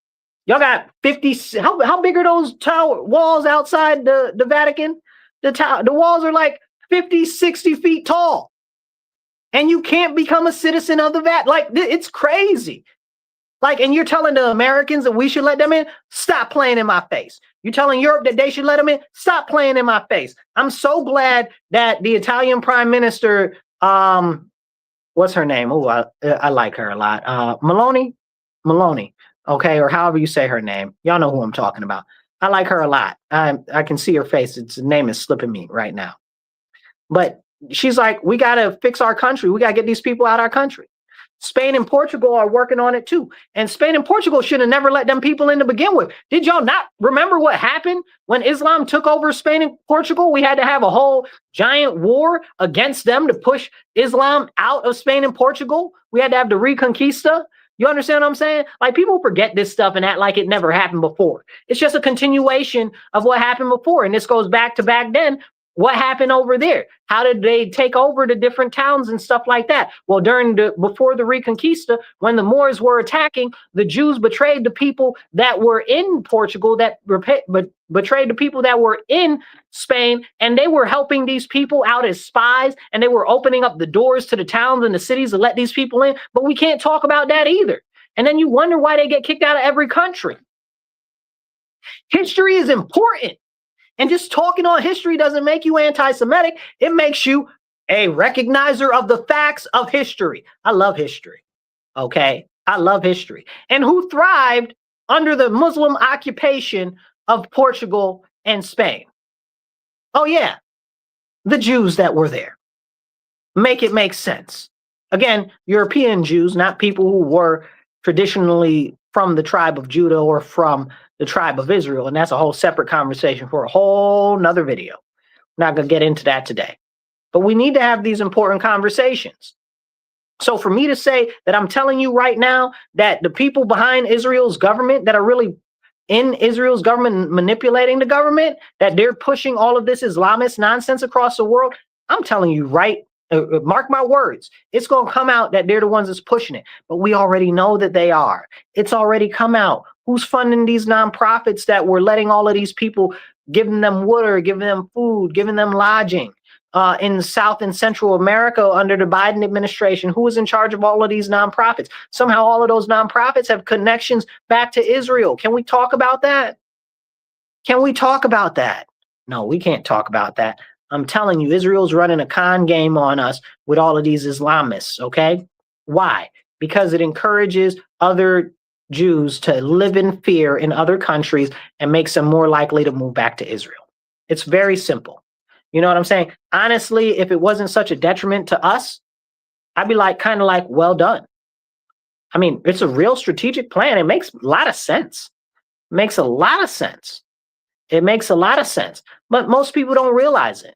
Y'all got 50. How big are those tower walls outside the Vatican? The walls are like 50, 60 feet tall. And you can't become a citizen of the Vatican. Like, it's crazy. Like, and you're telling the Americans that we should let them in? Stop playing in my face. You're telling Europe that they should let them in? Stop playing in my face. I'm so glad that the Italian Prime Minister, what's her name? Oh, I like her a lot. Maloney. Okay, or however you say her name. Y'all know who I'm talking about. I like her a lot. I can see her face. Its name is slipping me right now. But she's like, we got to fix our country. We got to get these people out of our country. Spain and Portugal are working on it too. And Spain and Portugal should have never let them people in to begin with. Did y'all not remember what happened when Islam took over Spain and Portugal? We had to have a whole giant war against them to push Islam out of Spain and Portugal. We had to have the Reconquista. You understand what I'm saying? Like, people forget this stuff and act like it never happened before. It's just a continuation of what happened before. And this goes back to back then. What happened over there? How did they take over the different towns and stuff like that? Well, before the Reconquista, when the Moors were attacking, the Jews betrayed the people that were in Portugal, betrayed the people that were in Spain, and they were helping these people out as spies, and they were opening up the doors to the towns and the cities to let these people in. But we can't talk about that either. And then you wonder why they get kicked out of every country. History is important. And just talking on history doesn't make you anti-Semitic. It makes you a recognizer of the facts of history. I love history. Okay? I love history. And who thrived under the Muslim occupation of Portugal and Spain? Oh, yeah. The Jews that were there. Make it make sense. Again, European Jews, not people who were traditionally from the tribe of Judah or from the tribe of Israel. And that's a whole separate conversation for a whole nother video. I'm not going to get into that today. But we need to have these important conversations. So for me to say that I'm telling you right now that the people behind Israel's government that are really in Israel's government manipulating the government, that they're pushing all of this Islamist nonsense across the world, I'm telling you mark my words, it's going to come out that they're the ones that's pushing it. But we already know that they are. It's already come out. Who's funding these nonprofits that were letting all of these people, giving them water, giving them food, giving them lodging in South and Central America under the Biden administration? Who is in charge of all of these nonprofits? Somehow all of those nonprofits have connections back to Israel. Can we talk about that? Can we talk about that? No, we can't talk about that. I'm telling you, Israel's running a con game on us with all of these Islamists, okay? Why? Because it encourages other Jews to live in fear in other countries and makes them more likely to move back to Israel. It's very simple. You know what I'm saying? Honestly, if it wasn't such a detriment to us, I'd be kind of like, well done. I mean, it's a real strategic plan. It makes a lot of sense. It makes a lot of sense. It makes a lot of sense. But most people don't realize it.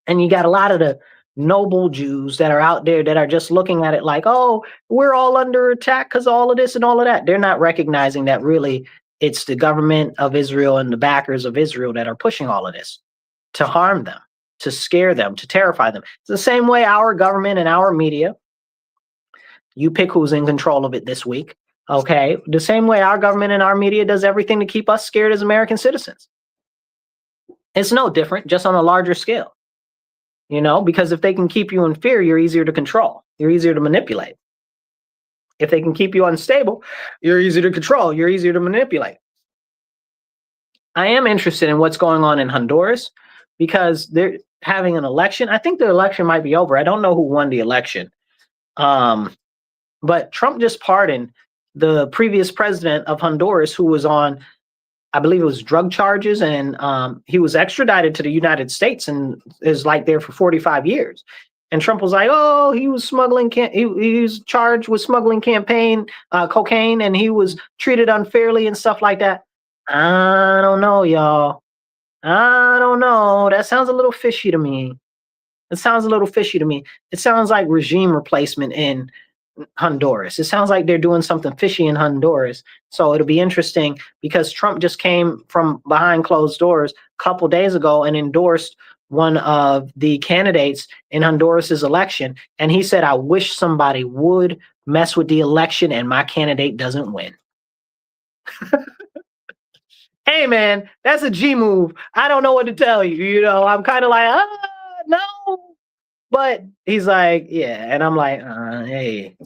And you got a lot of the noble Jews that are out there that are just looking at it like, oh, we're all under attack because all of this and all of that. They're not recognizing that really it's the government of Israel and the backers of Israel that are pushing all of this to harm them, to scare them, to terrify them. It's the same way our government and our media, you pick who's in control of it this week, okay? The same way our government and our media does everything to keep us scared as American citizens. It's no different, just on a larger scale. You know, because if they can keep you in fear, you're easier to control. You're easier to manipulate. If they can keep you unstable, you're easier to control. You're easier to manipulate. I am interested in what's going on in Honduras because they're having an election. I think the election might be over. I don't know who won the election. But Trump just pardoned the previous president of Honduras who was on, I believe it was drug charges, and he was extradited to the United States and is there for 45 years. And Trump was like, oh, he was smuggling, he was charged with smuggling cocaine, and he was treated unfairly and stuff like that. I don't know, y'all. I don't know. That sounds a little fishy to me. It sounds a little fishy to me. It sounds like regime replacement in Honduras. It sounds like they're doing something fishy in Honduras. So it'll be interesting because Trump just came from behind closed doors a couple days ago and endorsed one of the candidates in Honduras's election. And he said, I wish somebody would mess with the election and my candidate doesn't win. Hey, man, that's a G move. I don't know what to tell you. You know, I'm kind of like, no. But he's like, yeah. And I'm like, hey,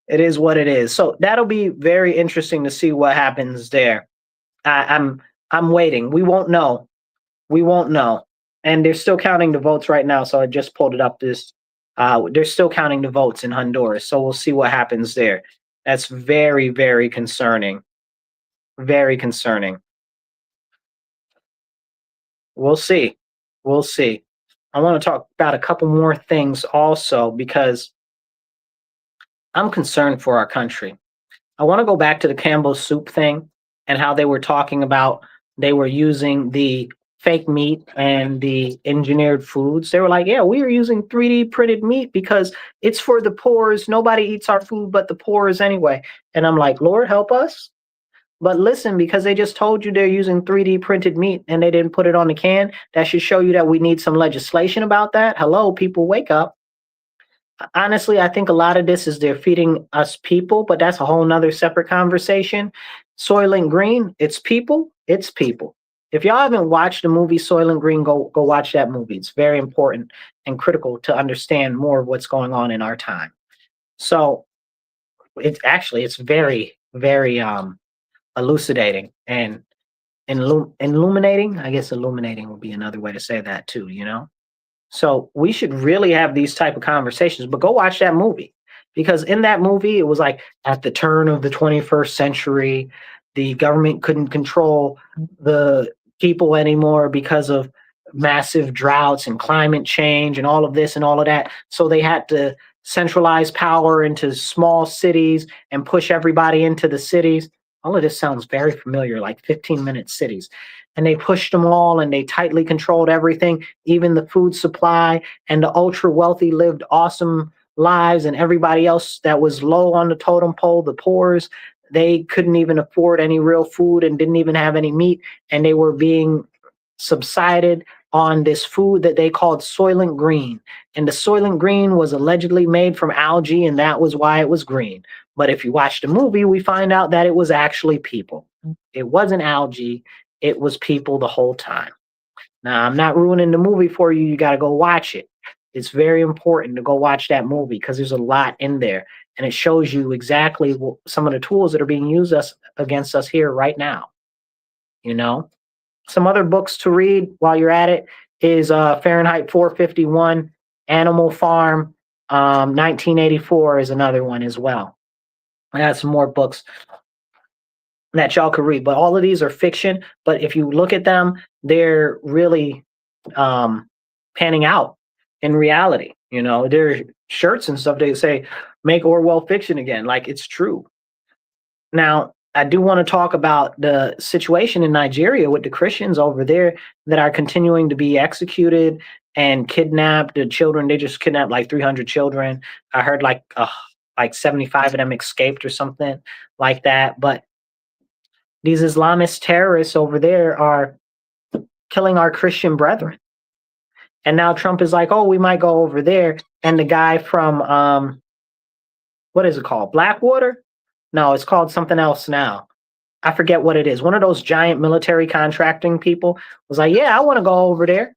it is what it is. So that'll be very interesting to see what happens there. I'm waiting. We won't know. We won't know. And they're still counting the votes right now. So I just pulled it up. They're still counting the votes in Honduras. So we'll see what happens there. That's very, very concerning. Very concerning. We'll see. We'll see. I want to talk about a couple more things also because I'm concerned for our country. I want to go back to the Campbell's soup thing and how they were talking about they were using the fake meat and the engineered foods. They were like, yeah, we are using 3D printed meat because it's for the poor's. Nobody eats our food but the poor's anyway. And I'm like, Lord, help us. But listen, because they just told you they're using 3D printed meat and they didn't put it on the can, that should show you that we need some legislation about that. Hello, people, wake up. Honestly, I think a lot of this is they're feeding us people, but that's a whole nother separate conversation. Soylent Green, it's people, it's people. If y'all haven't watched the movie Soylent Green, go watch that movie. It's very important and critical to understand more of what's going on in our time. So it's very, very elucidating and illuminating. I guess illuminating would be another way to say that too, you know? So we should really have these type of conversations, but go watch that movie because in that movie, it was like at the turn of the 21st century, the government couldn't control the people anymore because of massive droughts and climate change and all of this and all of that. So they had to centralize power into small cities and push everybody into the cities. All of this sounds very familiar, like 15-minute cities. And they pushed them all and they tightly controlled everything, even the food supply. And the ultra wealthy lived awesome lives, and everybody else that was low on the totem pole, the poor's, they couldn't even afford any real food and didn't even have any meat. And they were being subsided on this food that they called Soylent Green. And the Soylent Green was allegedly made from algae, and that was why it was green. But if you watch the movie, we find out that it was actually people. It wasn't algae, it was people the whole time. Now, I'm not ruining the movie for you. You got to go watch it. It's very important to go watch that movie because there's a lot in there. And it shows you exactly some of the tools that are being used against us here right now. You know, some other books to read while you're at it is Fahrenheit 451, Animal Farm, 1984 is another one as well. I got some more books that y'all could read, but all of these are fiction. But if you look at them, they're really panning out in reality. You know, their shirts and stuff, they say, make Orwell fiction again. Like it's true. Now, I do want to talk about the situation in Nigeria with the Christians over there that are continuing to be executed and kidnapped. The children, they just kidnapped like 300 children. I heard like 75 of them escaped or something like that. But these Islamist terrorists over there are killing our Christian brethren. And now Trump is like, oh, we might go over there. And the guy from, what is it called? Blackwater? No, it's called something else now. I forget what it is. One of those giant military contracting people was like, yeah, I want to go over there.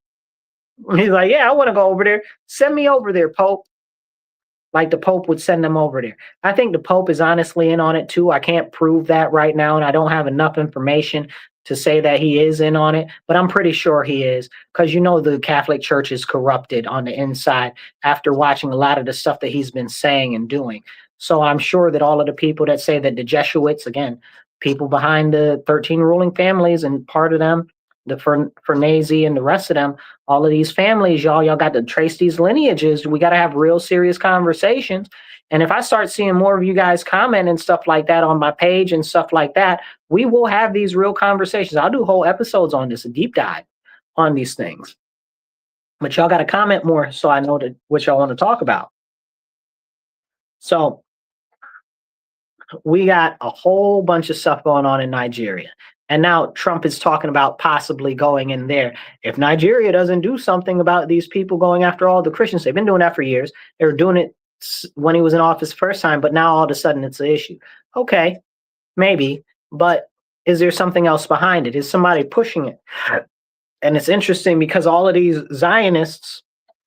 He's like, yeah, I want to go over there. Send me over there, Pope. Like the Pope would send them over there. I think the Pope is honestly in on it too. I can't prove that right now, and I don't have enough information to say that he is in on it, but I'm pretty sure he is because you know the Catholic Church is corrupted on the inside after watching a lot of the stuff that he's been saying and doing. So I'm sure that all of the people that say that the Jesuits, again, people behind the 13 ruling families and part of them, the Farnese and the rest of them, all of these families, y'all got to trace these lineages. We got to have real serious conversations. And if I start seeing more of you guys comment and stuff like that on my page and stuff like that, we will have these real conversations. I'll do whole episodes on this, a deep dive on these things. But y'all got to comment more so I know what y'all want to talk about. So we got a whole bunch of stuff going on in Nigeria. And now Trump is talking about possibly going in there. If Nigeria doesn't do something about these people going after all the Christians, they've been doing that for years. They were doing it when he was in office the first time, but now all of a sudden it's an issue. Okay, maybe, but is there something else behind it? Is somebody pushing it? And it's interesting because all of these Zionists,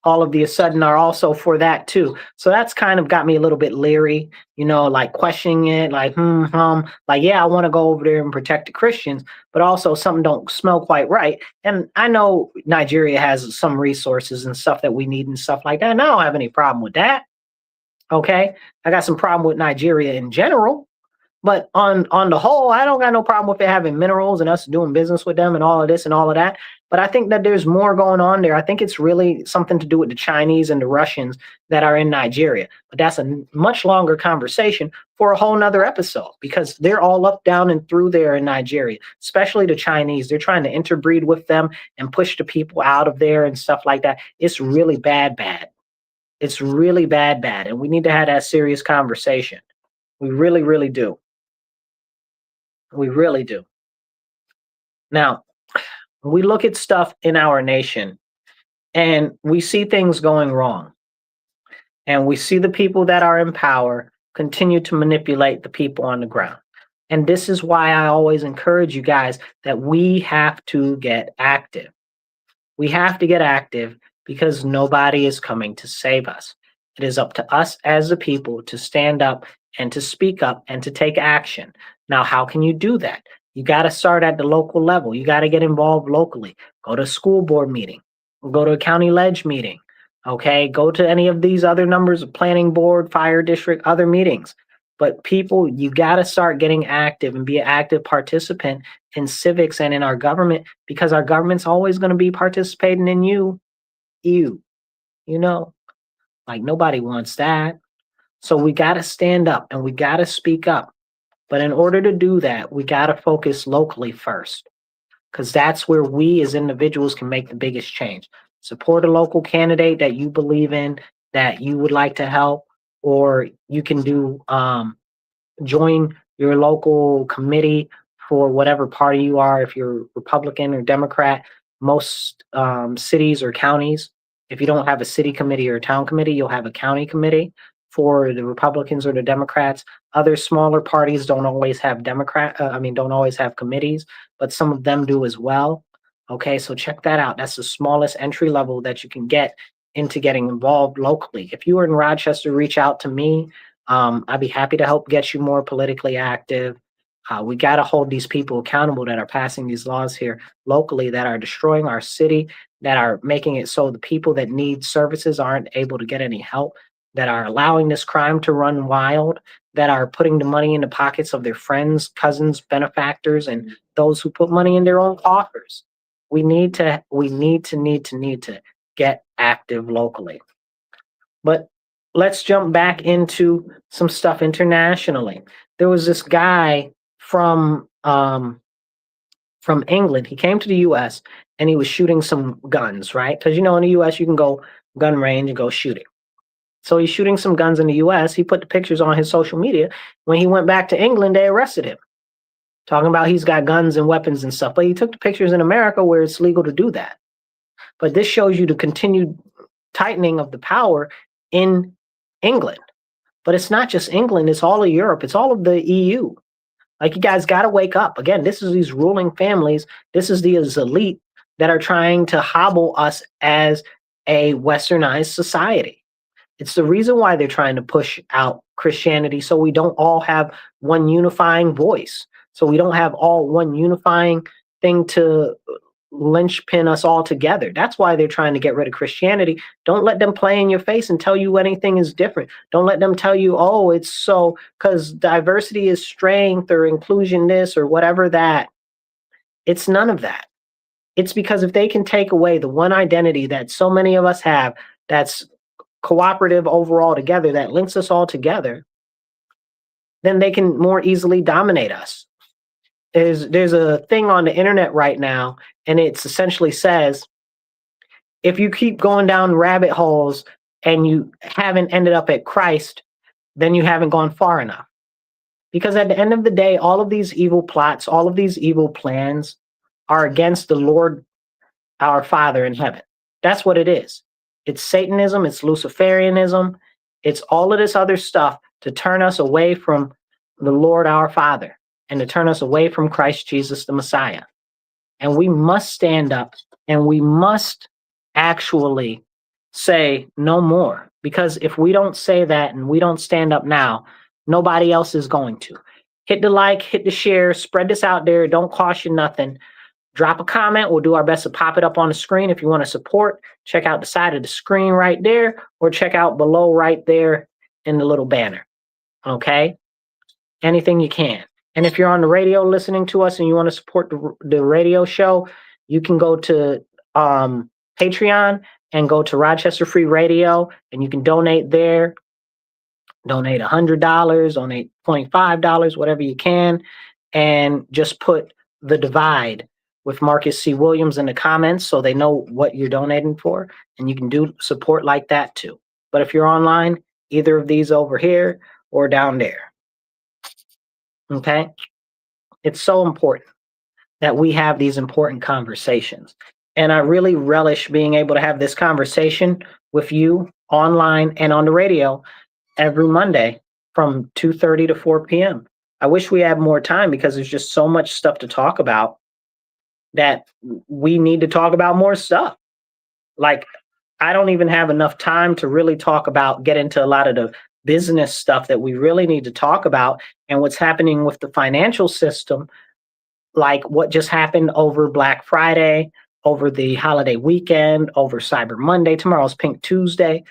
all of a sudden are also for that too. So that's kind of got me a little bit leery, you know, like questioning it, like, like, yeah, I want to go over there and protect the Christians, but also something don't smell quite right. And I know Nigeria has some resources and stuff that we need and stuff like that. And I don't have any problem with that. Okay. I got some problem with Nigeria in general, But on the whole, I don't got no problem with it having minerals and us doing business with them and all of this and all of that. But I think that there's more going on there. I think it's really something to do with the Chinese and the Russians that are in Nigeria. But that's a much longer conversation for a whole nother episode, because they're all up, down, and through there in Nigeria, especially the Chinese. They're trying to interbreed with them and push the people out of there and stuff like that. It's really bad. It's really bad. And we need to have that serious conversation. We really, really do. We really do. Now, we look at stuff in our nation and we see things going wrong. And we see the people that are in power continue to manipulate the people on the ground. And this is why I always encourage you guys that we have to get active. We have to get active because nobody is coming to save us. It is up to us as a people to stand up and to speak up and to take action. Now, how can you do that? You got to start at the local level. You got to get involved locally. Go to a school board meeting, go to a county ledge meeting. Okay, go to any of these other numbers of planning board, fire district, other meetings. But people, you got to start getting active and be an active participant in civics and in our government, because our government's always going to be participating in you, like nobody wants that. So we got to stand up and we got to speak up. But in order to do that, we got to focus locally first, because that's where we as individuals can make the biggest change. Support a local candidate that you believe in, that you would like to help, or you can do join your local committee for whatever party you are. If you're Republican or Democrat, most cities or counties, if you don't have a city committee or a town committee, you'll have a county committee for the Republicans or the Democrats. Other smaller parties don't always have don't always have committees, but some of them do as well. Okay, so check that out. That's the smallest entry level that you can get into getting involved locally. If you are in Rochester, reach out to me. I'd be happy to help get you more politically active. We got to hold these people accountable that are passing these laws here locally, that are destroying our city, that are making it so the people that need services aren't able to get any help, that are allowing this crime to run wild, that are putting the money in the pockets of their friends, cousins, benefactors, and those who put money in their own coffers. We need to get active locally. But let's jump back into some stuff internationally. There was this guy from England. He came to the U.S. and he was shooting some guns, right? Because in the U.S. you can go gun range and go shooting. So he's shooting some guns in the U.S. He put the pictures on his social media. When he went back to England, they arrested him, talking about he's got guns and weapons and stuff. But he took the pictures in America where it's legal to do that. But this shows you the continued tightening of the power in England. But it's not just England, it's all of Europe, it's all of the EU. Like, you guys got to wake up. Again, this is these ruling families, this is these elite that are trying to hobble us as a westernized society. It's the reason why they're trying to push out Christianity, so we don't all have one unifying voice. So we don't have all one unifying thing to linchpin us all together. That's why they're trying to get rid of Christianity. Don't let them play in your face and tell you anything is different. Don't let them tell you, oh, it's so because diversity is strength or inclusion this or whatever that. It's none of that. It's because if they can take away the one identity that so many of us have, that's cooperative overall together, that links us all together, then they can more easily dominate us. There's a thing on the internet right now, and it essentially says, if you keep going down rabbit holes and you haven't ended up at Christ, then you haven't gone far enough. Because at the end of the day, all of these evil plots, all of these evil plans are against the Lord, our Father in heaven. That's what it is. It's Satanism, it's Luciferianism, it's all of this other stuff to turn us away from the Lord, our Father, and to turn us away from Christ Jesus, the Messiah. And we must stand up and we must actually say no more. Because if we don't say that and we don't stand up now, nobody else is going to. Hit the like, hit the share, spread this out there. Don't cost you nothing. Drop a comment. We'll do our best to pop it up on the screen. If you want to support, check out the side of the screen right there, or check out below right there in the little banner. Okay? anything you can. And if you're on the radio listening to us and you want to support the radio show, you can go to Patreon and go to Rochester Free Radio, and you can donate there. Donate $100, donate $25, whatever you can, and just put The Divide with Marcus C. Williams in the comments so they know what you're donating for, and you can do support like that too. But if you're online, either of these over here or down there. Okay? It's so important that we have these important conversations. And I really relish being able to have this conversation with you online and on the radio every Monday from 2:30 to 4 p.m. I wish we had more time because there's just so much stuff to talk about that we need to talk about more stuff. Like, I don't even have enough time to really get into a lot of the business stuff that we really need to talk about and what's happening with the financial system, like what just happened over Black Friday, over the holiday weekend, over Cyber Monday. Tomorrow's Pink Tuesday,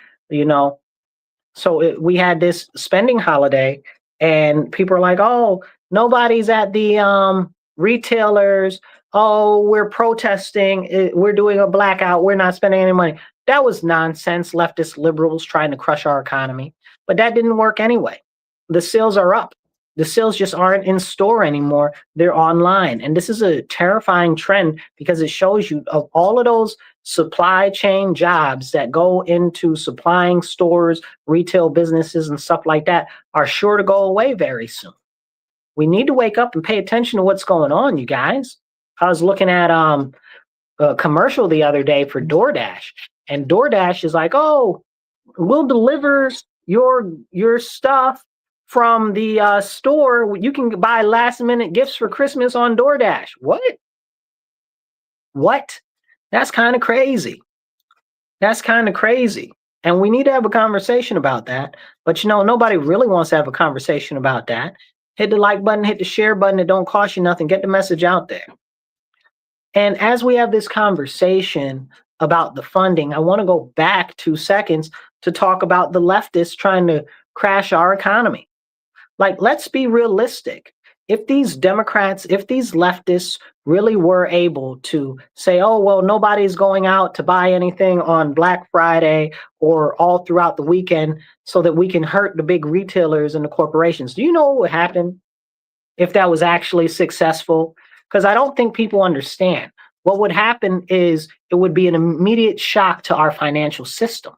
So we had this spending holiday, and people are like, "Oh, nobody's at the retailers. Oh, we're protesting. We're doing a blackout. We're not spending any money." That was nonsense. Leftist liberals trying to crush our economy, but that didn't work anyway. The sales are up. The sales just aren't in store anymore. They're online, and this is a terrifying trend because it shows you of all of those supply chain jobs that go into supplying stores, retail businesses, and stuff like that are sure to go away very soon. We need to wake up and pay attention to what's going on, you guys. I was looking at a commercial the other day for DoorDash, and DoorDash is like, "Oh, we'll deliver your stuff from the store. You can buy last minute gifts for Christmas on DoorDash." What? That's kind of crazy. And we need to have a conversation about that. But nobody really wants to have a conversation about that. Hit the like button, hit the share button. It don't cost you nothing. Get the message out there. And as we have this conversation about the funding, I want to go back 2 seconds to talk about the leftists trying to crash our economy. Like, let's be realistic. If these Democrats, if these leftists really were able to say, "Oh, well, nobody's going out to buy anything on Black Friday or all throughout the weekend so that we can hurt the big retailers and the corporations," do you know what would happen if that was actually successful? Because I don't think people understand. What would happen is it would be an immediate shock to our financial system,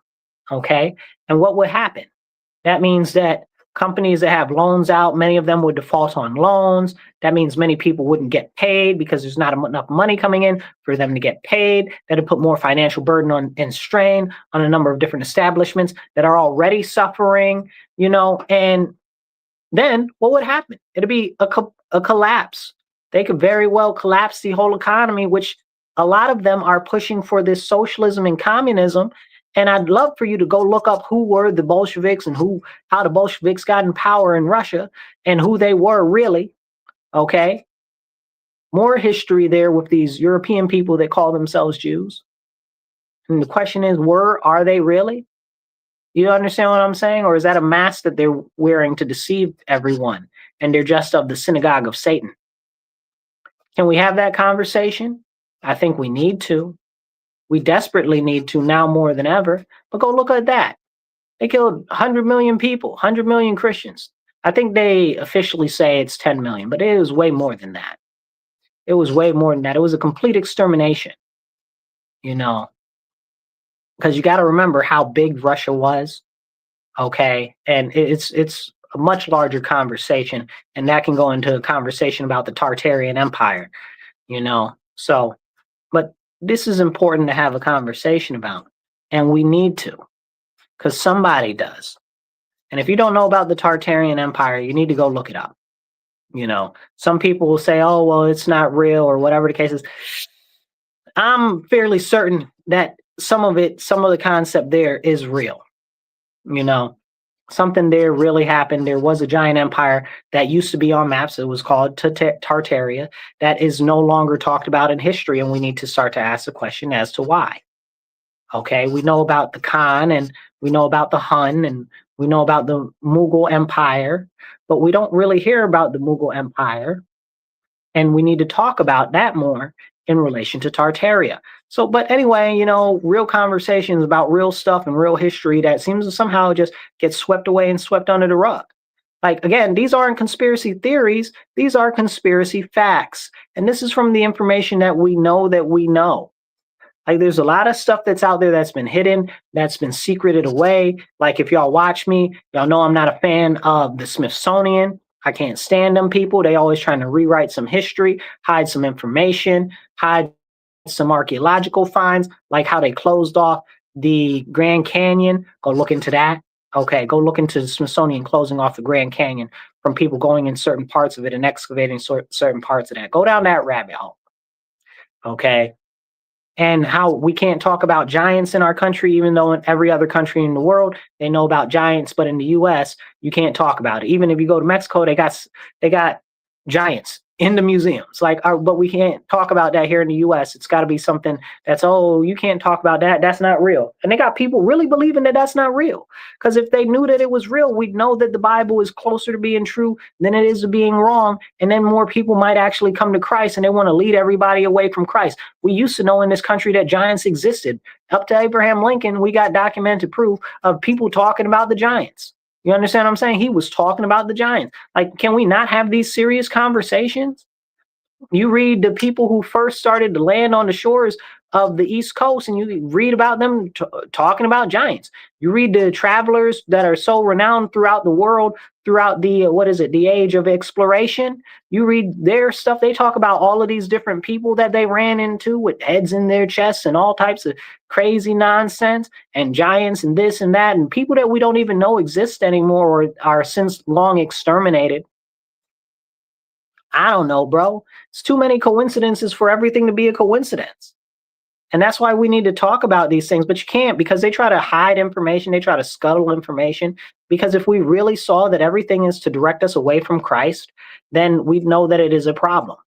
okay? And what would happen? That means that companies that have loans out, many of them would default on loans. That means many people wouldn't get paid because there's not enough money coming in for them to get paid. That'd put more financial burden on and strain on a number of different establishments that are already suffering, and then what would happen? It'd be a collapse. They could very well collapse the whole economy, which a lot of them are pushing for this socialism and communism. And I'd love for you to go look up who were the Bolsheviks and how the Bolsheviks got in power in Russia and who they were really, okay? More history there with these European people that call themselves Jews. And the question is, are they really? You understand what I'm saying? Or is that a mask that they're wearing to deceive everyone and they're just of the synagogue of Satan? Can we have that conversation? I think we need to. We desperately need to now more than ever. But go look at that. They killed 100 million people, 100 million Christians. I think they officially say it's 10 million, but it was way more than that. It was way more than that. It was a complete extermination, because you got to remember how big Russia was, okay? And it's a much larger conversation, and that can go into a conversation about the Tartarian Empire, So, but this is important to have a conversation about, and we need to, because somebody does. And if you don't know about the Tartarian Empire, you need to go look it up. Some people will say, "Oh, well, it's not real," or whatever the case is. I'm fairly certain that some of the concept there is real. Something there really happened. There was a giant empire that used to be on maps. It was called Tartaria. That is no longer talked about in history, and we need to start to ask the question as to why. Okay, we know about the Khan, and we know about the Hun, and We know about the Mughal Empire, but we don't really hear about the Mughal Empire. And we need to talk about that more in relation to Tartaria. So, but anyway, real conversations about real stuff and real history that seems to somehow just get swept away and swept under the rug. Like, again, these aren't conspiracy theories, these are conspiracy facts. And this is from the information that we know that we know. Like, there's a lot of stuff that's out there that's been hidden, that's been secreted away. Like, if y'all watch me, y'all know I'm not a fan of the Smithsonian. I can't stand them people. They always trying to rewrite some history, hide some information, hide some archaeological finds, like how they closed off the Grand Canyon. Go look into that. Okay, go look into the Smithsonian closing off the Grand Canyon from people going in certain parts of it and excavating certain parts of that. Go down that rabbit hole. Okay. And how we can't talk about giants in our country, even though in every other country in the world they know about giants, but in the U.S. you can't talk about it. Even if you go to Mexico, they got giants in the museums. But we can't talk about that here in the U.S. It's got to be something that's, oh, you can't talk about that. That's not real. And they got people really believing that that's not real. Because if they knew that it was real, we'd know that the Bible is closer to being true than it is to being wrong. And then more people might actually come to Christ, and they want to lead everybody away from Christ. We used to know in this country that giants existed. Up to Abraham Lincoln, we got documented proof of people talking about the giants. You understand what I'm saying? He was talking about the giants. Like, can we not have these serious conversations? You read the people who first started to land on the shores of the East Coast, and you read about them talking about giants. You read the travelers that are so renowned throughout the world, throughout the age of exploration. You read their stuff. They talk about all of these different people that they ran into with heads in their chests and all types of crazy nonsense and giants and this and that, and people that we don't even know exist anymore or are since long exterminated. I don't know, bro. It's too many coincidences for everything to be a coincidence. And that's why we need to talk about these things, but you can't, because they try to hide information. They try to scuttle information, because if we really saw that everything is to direct us away from Christ, then we'd know that it is a problem.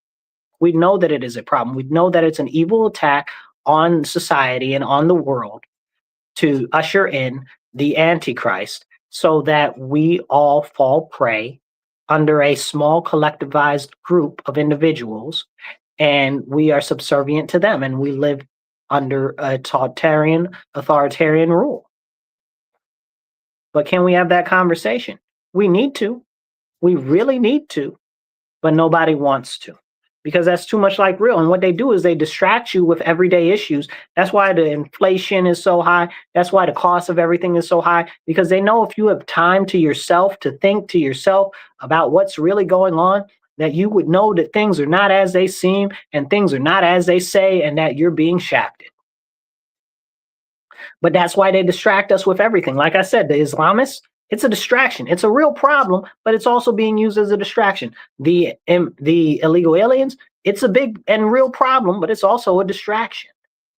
We'd know that it is a problem. We'd know that it's an evil attack on society and on the world to usher in the Antichrist so that we all fall prey under a small collectivized group of individuals, and we are subservient to them, and we live under a authoritarian rule. But can we have that conversation? We need to. We really need to, but nobody wants to, because that's too much like real. And what they do is they distract you with everyday issues. That's why the inflation is so high. That's why the cost of everything is so high, because they know if you have time to yourself, to think to yourself about what's really going on, that you would know that things are not as they seem and things are not as they say, and that you're being shafted. But that's why they distract us with everything. Like I said, the Islamists, it's a distraction. It's a real problem, but it's also being used as a distraction. The illegal aliens, it's a big and real problem, but it's also a distraction.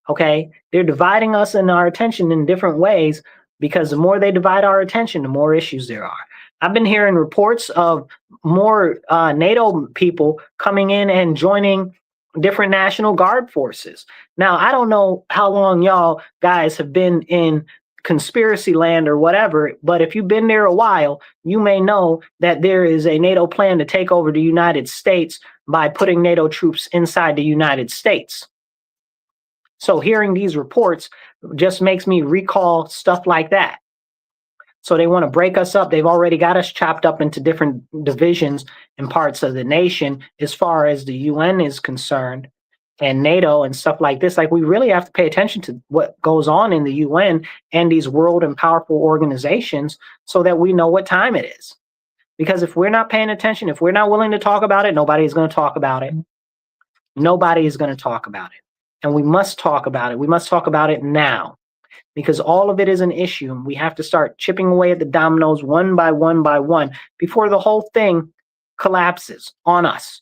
Okay? They're dividing us and our attention in different ways, because the more they divide our attention, the more issues there are. I've been hearing reports of more NATO people coming in and joining different National Guard forces. Now, I don't know how long y'all guys have been in conspiracy land or whatever, but if you've been there a while, you may know that there is a NATO plan to take over the United States by putting NATO troops inside the United States. So hearing these reports just makes me recall stuff like that. So they want to break us up. They've already got us chopped up into different divisions and parts of the nation as far as the UN is concerned, and NATO and stuff like this. Like, we really have to pay attention to what goes on in the UN and these world and powerful organizations so that we know what time it is. Because if we're not paying attention, if we're not willing to talk about it, nobody is going to talk about it. Nobody is going to talk about it. And we must talk about it. We must talk about it now, because all of it is an issue, and we have to start chipping away at the dominoes one by one by one before the whole thing collapses on us,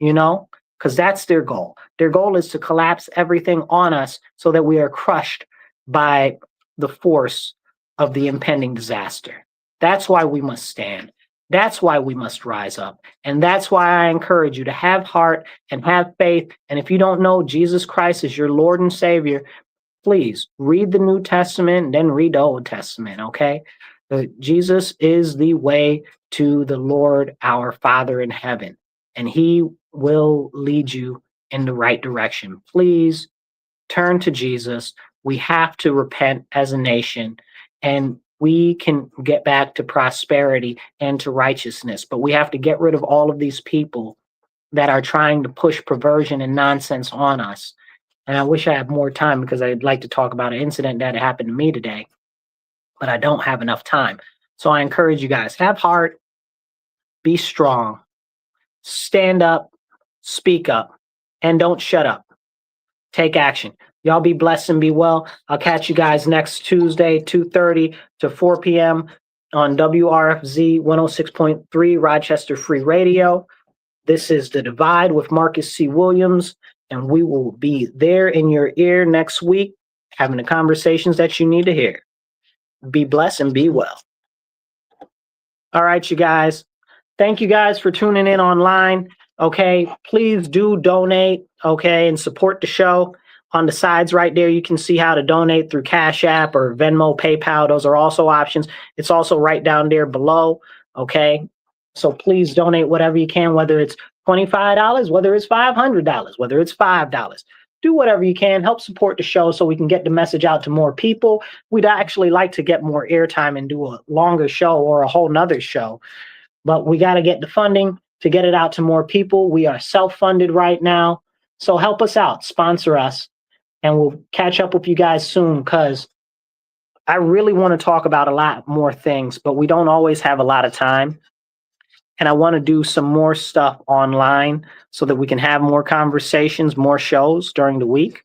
because that's their goal. Their goal is to collapse everything on us so that we are crushed by the force of the impending disaster. That's why we must stand. That's why we must rise up. And that's why I encourage you to have heart and have faith. And if you don't know Jesus Christ as your Lord and Savior, please read the New Testament and then read the Old Testament, okay? Jesus is the way to the Lord, our Father in heaven, and he will lead you in the right direction. Please turn to Jesus. We have to repent as a nation, and we can get back to prosperity and to righteousness. But we have to get rid of all of these people that are trying to push perversion and nonsense on us. And I wish I had more time because I'd like to talk about an incident that happened to me today, but I don't have enough time. So I encourage you guys, have heart, be strong, stand up, speak up, and don't shut up. Take action. Y'all be blessed and be well. I'll catch you guys next Tuesday, 2:30 to 4 p.m. on WRFZ 106.3 Rochester Free Radio. This is The Divide with Marcus C. Williams, and we will be there in your ear next week having the conversations that you need to hear. Be blessed and be well. All right, you guys. Thank you guys for tuning in online. Okay, please do donate, okay, and support the show. On the sides right there, you can see how to donate through Cash App or Venmo, PayPal. Those are also options. It's also right down there below, okay? So please donate whatever you can, whether it's $25, whether it's $500, whether it's $5. Do whatever you can. Help support the show so we can get the message out to more people. We'd actually like to get more airtime and do a longer show or a whole nother show. But we got to get the funding to get it out to more people. We are self-funded right now. So help us out, sponsor us, and we'll catch up with you guys soon because I really want to talk about a lot more things, but we don't always have a lot of time. And I want to do some more stuff online so that we can have more conversations, more shows during the week,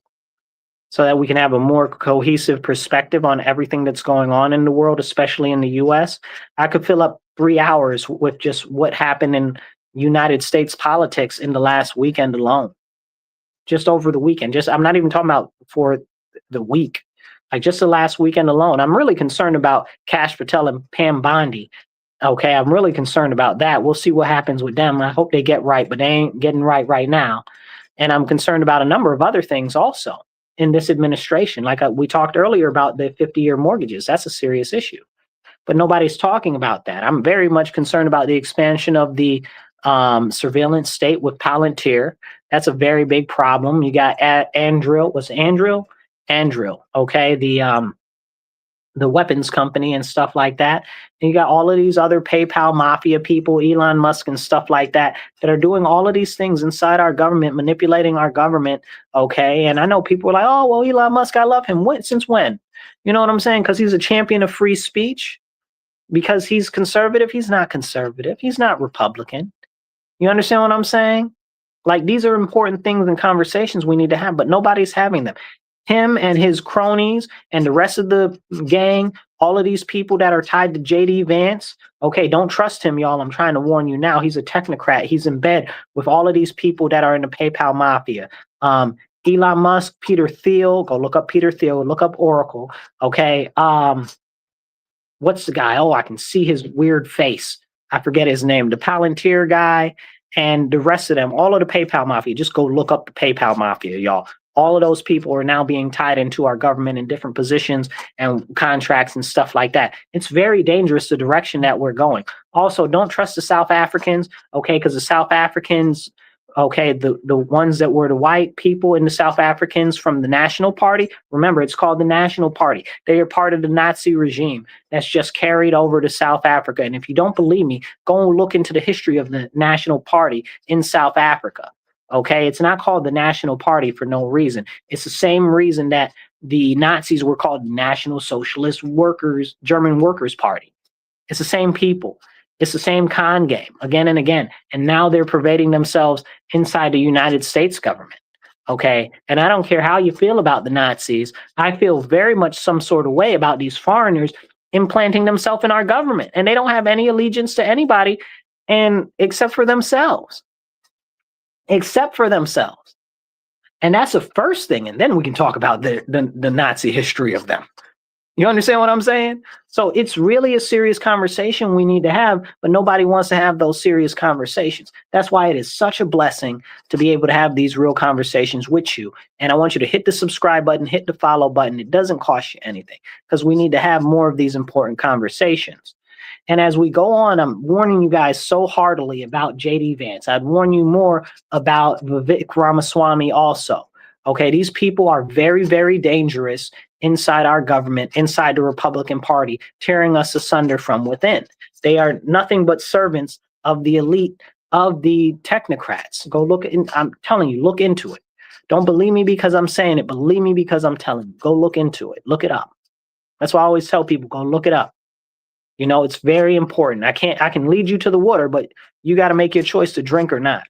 so that we can have a more cohesive perspective on everything that's going on in the world, especially in the U.S. I could fill up 3 hours with just what happened in United States politics in the last weekend alone. Just over the weekend. I'm not even talking about for the week. Like just the last weekend alone. I'm really concerned about Kash Patel and Pam Bondi. Okay, I'm really concerned about that. We'll see what happens with them. I hope they get right, but they ain't getting right now. And I'm concerned about a number of other things also in this administration. Like we talked earlier about the 50-year mortgages. That's a serious issue. But nobody's talking about that. I'm very much concerned about the expansion of the surveillance state with Palantir. That's a very big problem. You got Andril. What's Andril? Andril. Okay, the weapons company and stuff like that. And you got all of these other PayPal mafia people, Elon Musk and stuff like that are doing all of these things inside our government, manipulating our government. Okay, and I know people are like, oh well, Elon Musk, I love him. Since when? You know what I'm saying? Because he's a champion of free speech. Because he's conservative. He's not conservative. He's not Republican. You understand what I'm saying? Like these are important things and conversations we need to have, but nobody's having them. Him and his cronies and the rest of the gang, all of these people that are tied to JD Vance. Okay, don't trust him, y'all. I'm trying to warn you now. He's a technocrat. He's in bed with all of these people that are in the PayPal mafia. Elon Musk, Peter Thiel. Go look up Peter Thiel. Look up Oracle. Okay. What's the guy? Oh, I can see his weird face. I forget his name. The Palantir guy and the rest of them, all of the PayPal mafia. Just go look up the PayPal mafia, y'all. All of those people are now being tied into our government in different positions and contracts and stuff like that. It's very dangerous, the direction that we're going. Also, don't trust the South Africans, okay, because the South Africans, okay, the ones that were the white people in the South Africans from the National Party, remember, it's called the National Party. They are part of the Nazi regime that's just carried over to South Africa. And if you don't believe me, go and look into the history of the National Party in South Africa. Okay, it's not called the National Party for no reason. It's the same reason that the Nazis were called National Socialist Workers, German Workers' Party. It's the same people. It's the same con game again and again. And now they're pervading themselves inside the United States government. Okay, and I don't care how you feel about the Nazis. I feel very much some sort of way about these foreigners implanting themselves in our government. And they don't have any allegiance to anybody and except for themselves. Except for themselves. And that's the first thing. And then we can talk about the Nazi history of them. You understand what I'm saying? So it's really a serious conversation we need to have, but nobody wants to have those serious conversations. That's why it is such a blessing to be able to have these real conversations with you. And I want you to hit the subscribe button, hit the follow button. It doesn't cost you anything because we need to have more of these important conversations. And as we go on, I'm warning you guys so heartily about JD Vance. I'd warn you more about Vivek Ramaswamy also. Okay, these people are very, very dangerous inside our government, inside the Republican Party, tearing us asunder from within. They are nothing but servants of the elite, of the technocrats. Go look in, I'm telling you, look into it. Don't believe me because I'm saying it. Believe me because I'm telling you. Go look into it. Look it up. That's why I always tell people, go look it up. You know, it's very important. I can lead you to the water, but you got to make your choice to drink or not.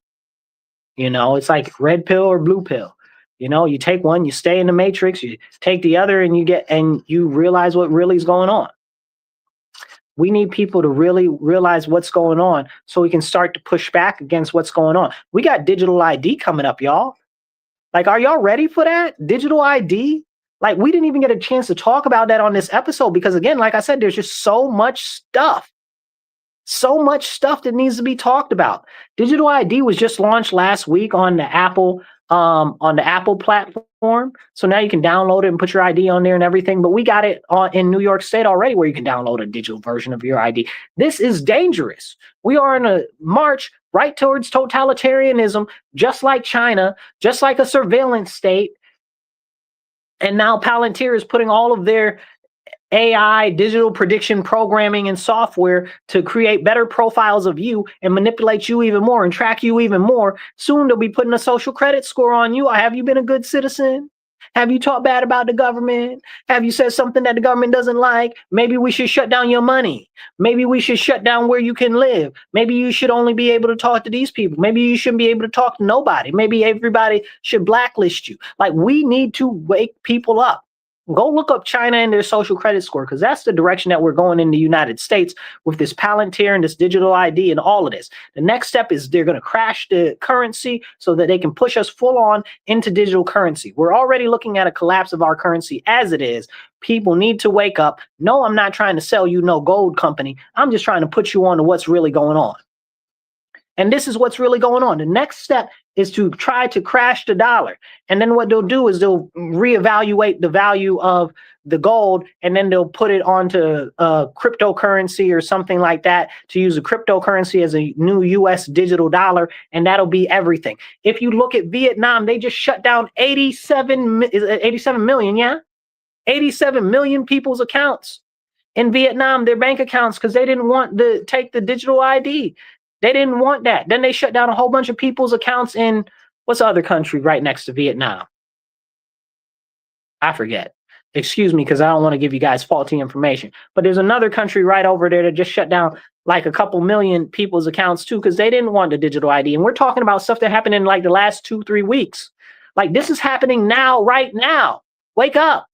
You know, it's like red pill or blue pill. You know, you take one, you stay in the matrix, you take the other and you realize what really is going on. We need people to really realize what's going on so we can start to push back against what's going on. We got digital ID coming up, y'all. Like, are y'all ready for that? Digital ID? Like, we didn't even get a chance to talk about that on this episode because, again, like I said, there's just so much stuff. So much stuff that needs to be talked about. Digital ID was just launched last week on the Apple platform. So now you can download it and put your ID on there and everything. But we got it in New York State already where you can download a digital version of your ID. This is dangerous. We are in a march right towards totalitarianism, just like China, just like a surveillance state. And now Palantir is putting all of their AI, digital prediction programming and software to create better profiles of you and manipulate you even more and track you even more. Soon they'll be putting a social credit score on you. Have you been a good citizen? Have you talked bad about the government? Have you said something that the government doesn't like? Maybe we should shut down your money. Maybe we should shut down where you can live. Maybe you should only be able to talk to these people. Maybe you shouldn't be able to talk to nobody. Maybe everybody should blacklist you. Like, we need to wake people up. Go look up China and their social credit score because that's the direction that we're going in the United States with this Palantir and this digital ID and all of this. The next step is they're going to crash the currency so that they can push us full on into digital currency. We're already looking at a collapse of our currency as it is. People need to wake up. No, I'm not trying to sell you no gold company. I'm just trying to put you on to what's really going on. And this is what's really going on. The next step is to try to crash the dollar. And then what they'll do is they'll reevaluate the value of the gold, and then they'll put it onto a cryptocurrency or something like that to use a cryptocurrency as a new US digital dollar, and that'll be everything. If you look at Vietnam, they just shut down 87 million, yeah? 87 million people's accounts in Vietnam, their bank accounts, because they didn't want to take the digital ID. They didn't want that. Then they shut down a whole bunch of people's accounts in what's the other country right next to Vietnam? I forget. Excuse me, because I don't want to give you guys faulty information. But there's another country right over there that just shut down like a couple million people's accounts too, because they didn't want the digital ID. And we're talking about stuff that happened in like the last 2-3 weeks. Like, this is happening now, right now. Wake up.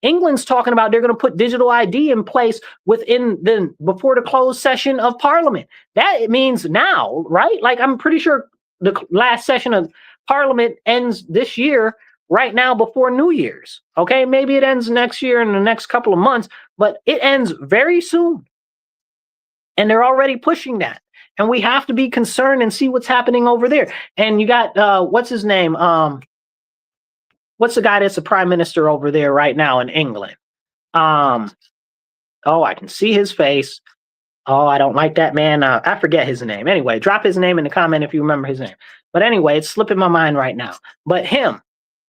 England's talking about they're going to put digital ID in place before the closed session of Parliament. That means now, right? Like, I'm pretty sure the last session of Parliament ends this year, right now before New Year's. Okay, maybe it ends next year in the next couple of months, but it ends very soon. And they're already pushing that. And we have to be concerned and see what's happening over there. And you got, what's his name? What's the guy that's the prime minister over there right now in England? Oh, I can see his face. Oh, I don't like that man. I forget his name. Anyway, drop his name in the comment if you remember his name. But anyway, it's slipping my mind right now. But him,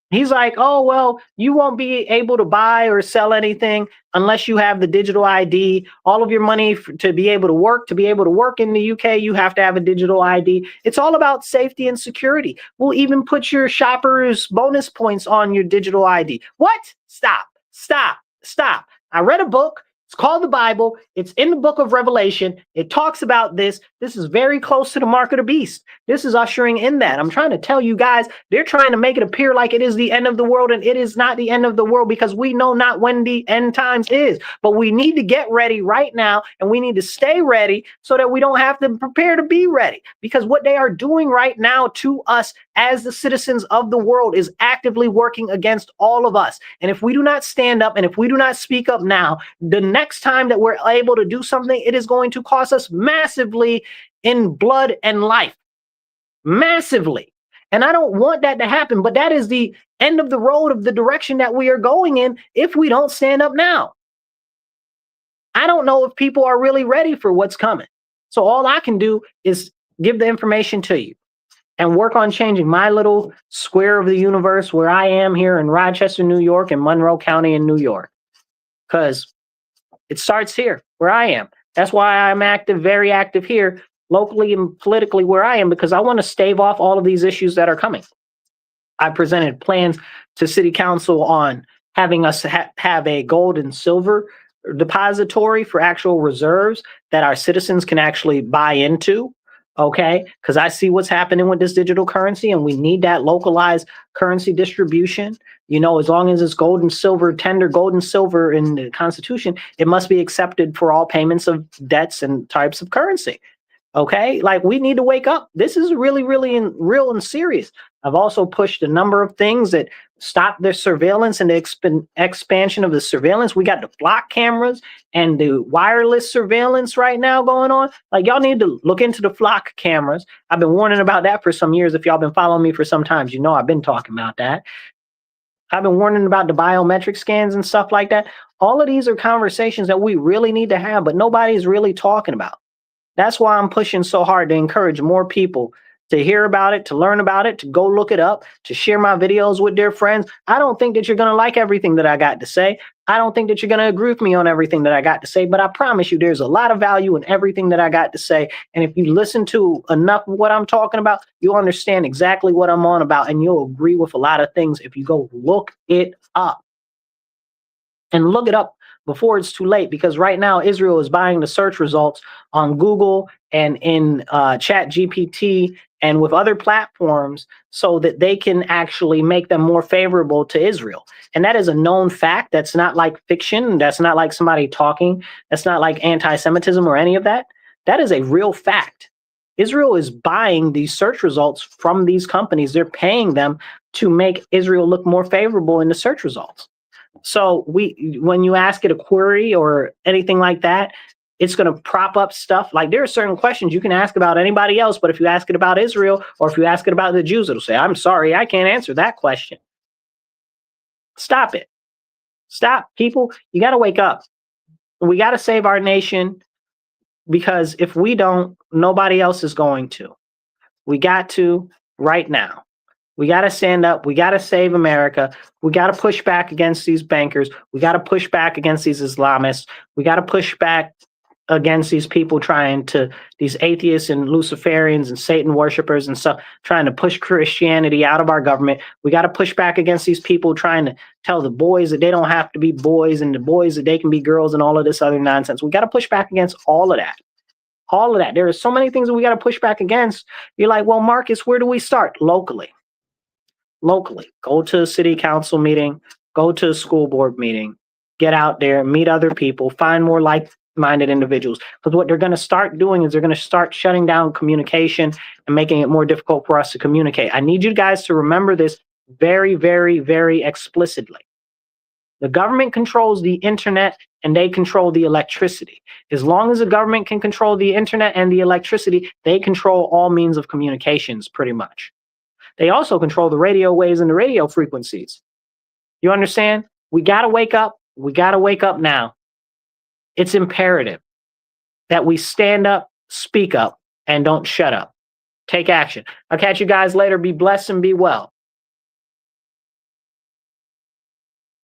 he's like, oh, well, you won't be able to buy or sell anything unless you have the digital ID. All of your money to be able to work in the UK, you have to have a digital ID. It's all about safety and security. We'll even put your shoppers bonus points on your digital ID. What? Stop. I read a book. It's called the Bible. It's in the book of Revelation. It talks about this. This is very close to the mark of the beast. This is ushering in that. I'm trying to tell you guys, they're trying to make it appear like it is the end of the world, and it is not the end of the world because we know not when the end times is. But we need to get ready right now, and we need to stay ready so that we don't have to prepare to be ready. Because what they are doing right now to us as the citizens of the world, is actively working against all of us. And if we do not stand up and if we do not speak up now, the next time that we're able to do something, it is going to cost us massively in blood and life. Massively. And I don't want that to happen, but that is the end of the road of the direction that we are going in if we don't stand up now. I don't know if people are really ready for what's coming. So all I can do is give the information to you and work on changing my little square of the universe where I am here in Rochester, New York, and Monroe County in New York. Because it starts here where I am. That's why I'm active, very active here, locally and politically where I am, because I want to stave off all of these issues that are coming. I presented plans to City Council on having us have a gold and silver depository for actual reserves that our citizens can actually buy into. Okay, because I see what's happening with this digital currency, and we need that localized currency distribution. You know, as long as it's gold and silver, tender gold and silver in the Constitution, it must be accepted for all payments of debts and types of currency. Okay, like we need to wake up. This is really, really real and serious. I've also pushed a number of things that stop the surveillance and the expansion of the surveillance. We got the flock cameras and the wireless surveillance right now going on. Like, y'all need to look into the flock cameras. I've been warning about that for some years. If y'all been following me for some time, you know I've been talking about that. I've been warning about the biometric scans and stuff like that. All of these are conversations that we really need to have, but nobody's really talking about. That's why I'm pushing so hard to encourage more people to hear about it, to learn about it, to go look it up, to share my videos with their friends. I don't think that you're going to like everything that I got to say. I don't think that you're going to agree with me on everything that I got to say, but I promise you there's a lot of value in everything that I got to say. And if you listen to enough of what I'm talking about, you'll understand exactly what I'm on about, and you'll agree with a lot of things if you go look it up. And look it up before it's too late, because right now Israel is buying the search results on Google and in Chat GPT and with other platforms so that they can actually make them more favorable to Israel. And that is a known fact. That's not like fiction. That's not like somebody talking. That's not like anti-Semitism or any of that. That is a real fact. Israel is buying these search results from these companies. They're paying them to make Israel look more favorable in the search results. So when you ask it a query or anything like that, it's going to prop up stuff. Like, there are certain questions you can ask about anybody else, but if you ask it about Israel or if you ask it about the Jews, it'll say, I'm sorry, I can't answer that question. Stop it. Stop, people. You got to wake up. We got to save our nation, because if we don't, nobody else is going to. We got to right now. We got to stand up. We got to save America. We got to push back against these bankers. We got to push back against these Islamists. We got to push back against these people these atheists and Luciferians and Satan worshipers and stuff, trying to push Christianity out of our government. We got to push back against these people trying to tell the boys that they don't have to be boys and the boys that they can be girls and all of this other nonsense. We got to push back against all of that. All of that. There are so many things that we got to push back against. You're like, well, Marcus, where do we start? Locally. Go to a city council meeting, go to a school board meeting, get out there, meet other people, find more like-minded individuals. Because what they're going to start doing is they're going to start shutting down communication and making it more difficult for us to communicate. I need you guys to remember this very, very, very explicitly. The government controls the internet and they control the electricity. As long as the government can control the internet and the electricity, they control all means of communications pretty much. They also control the radio waves and the radio frequencies. You understand? We got to wake up. We got to wake up now. It's imperative that we stand up, speak up, and don't shut up. Take action. I'll catch you guys later. Be blessed and be well.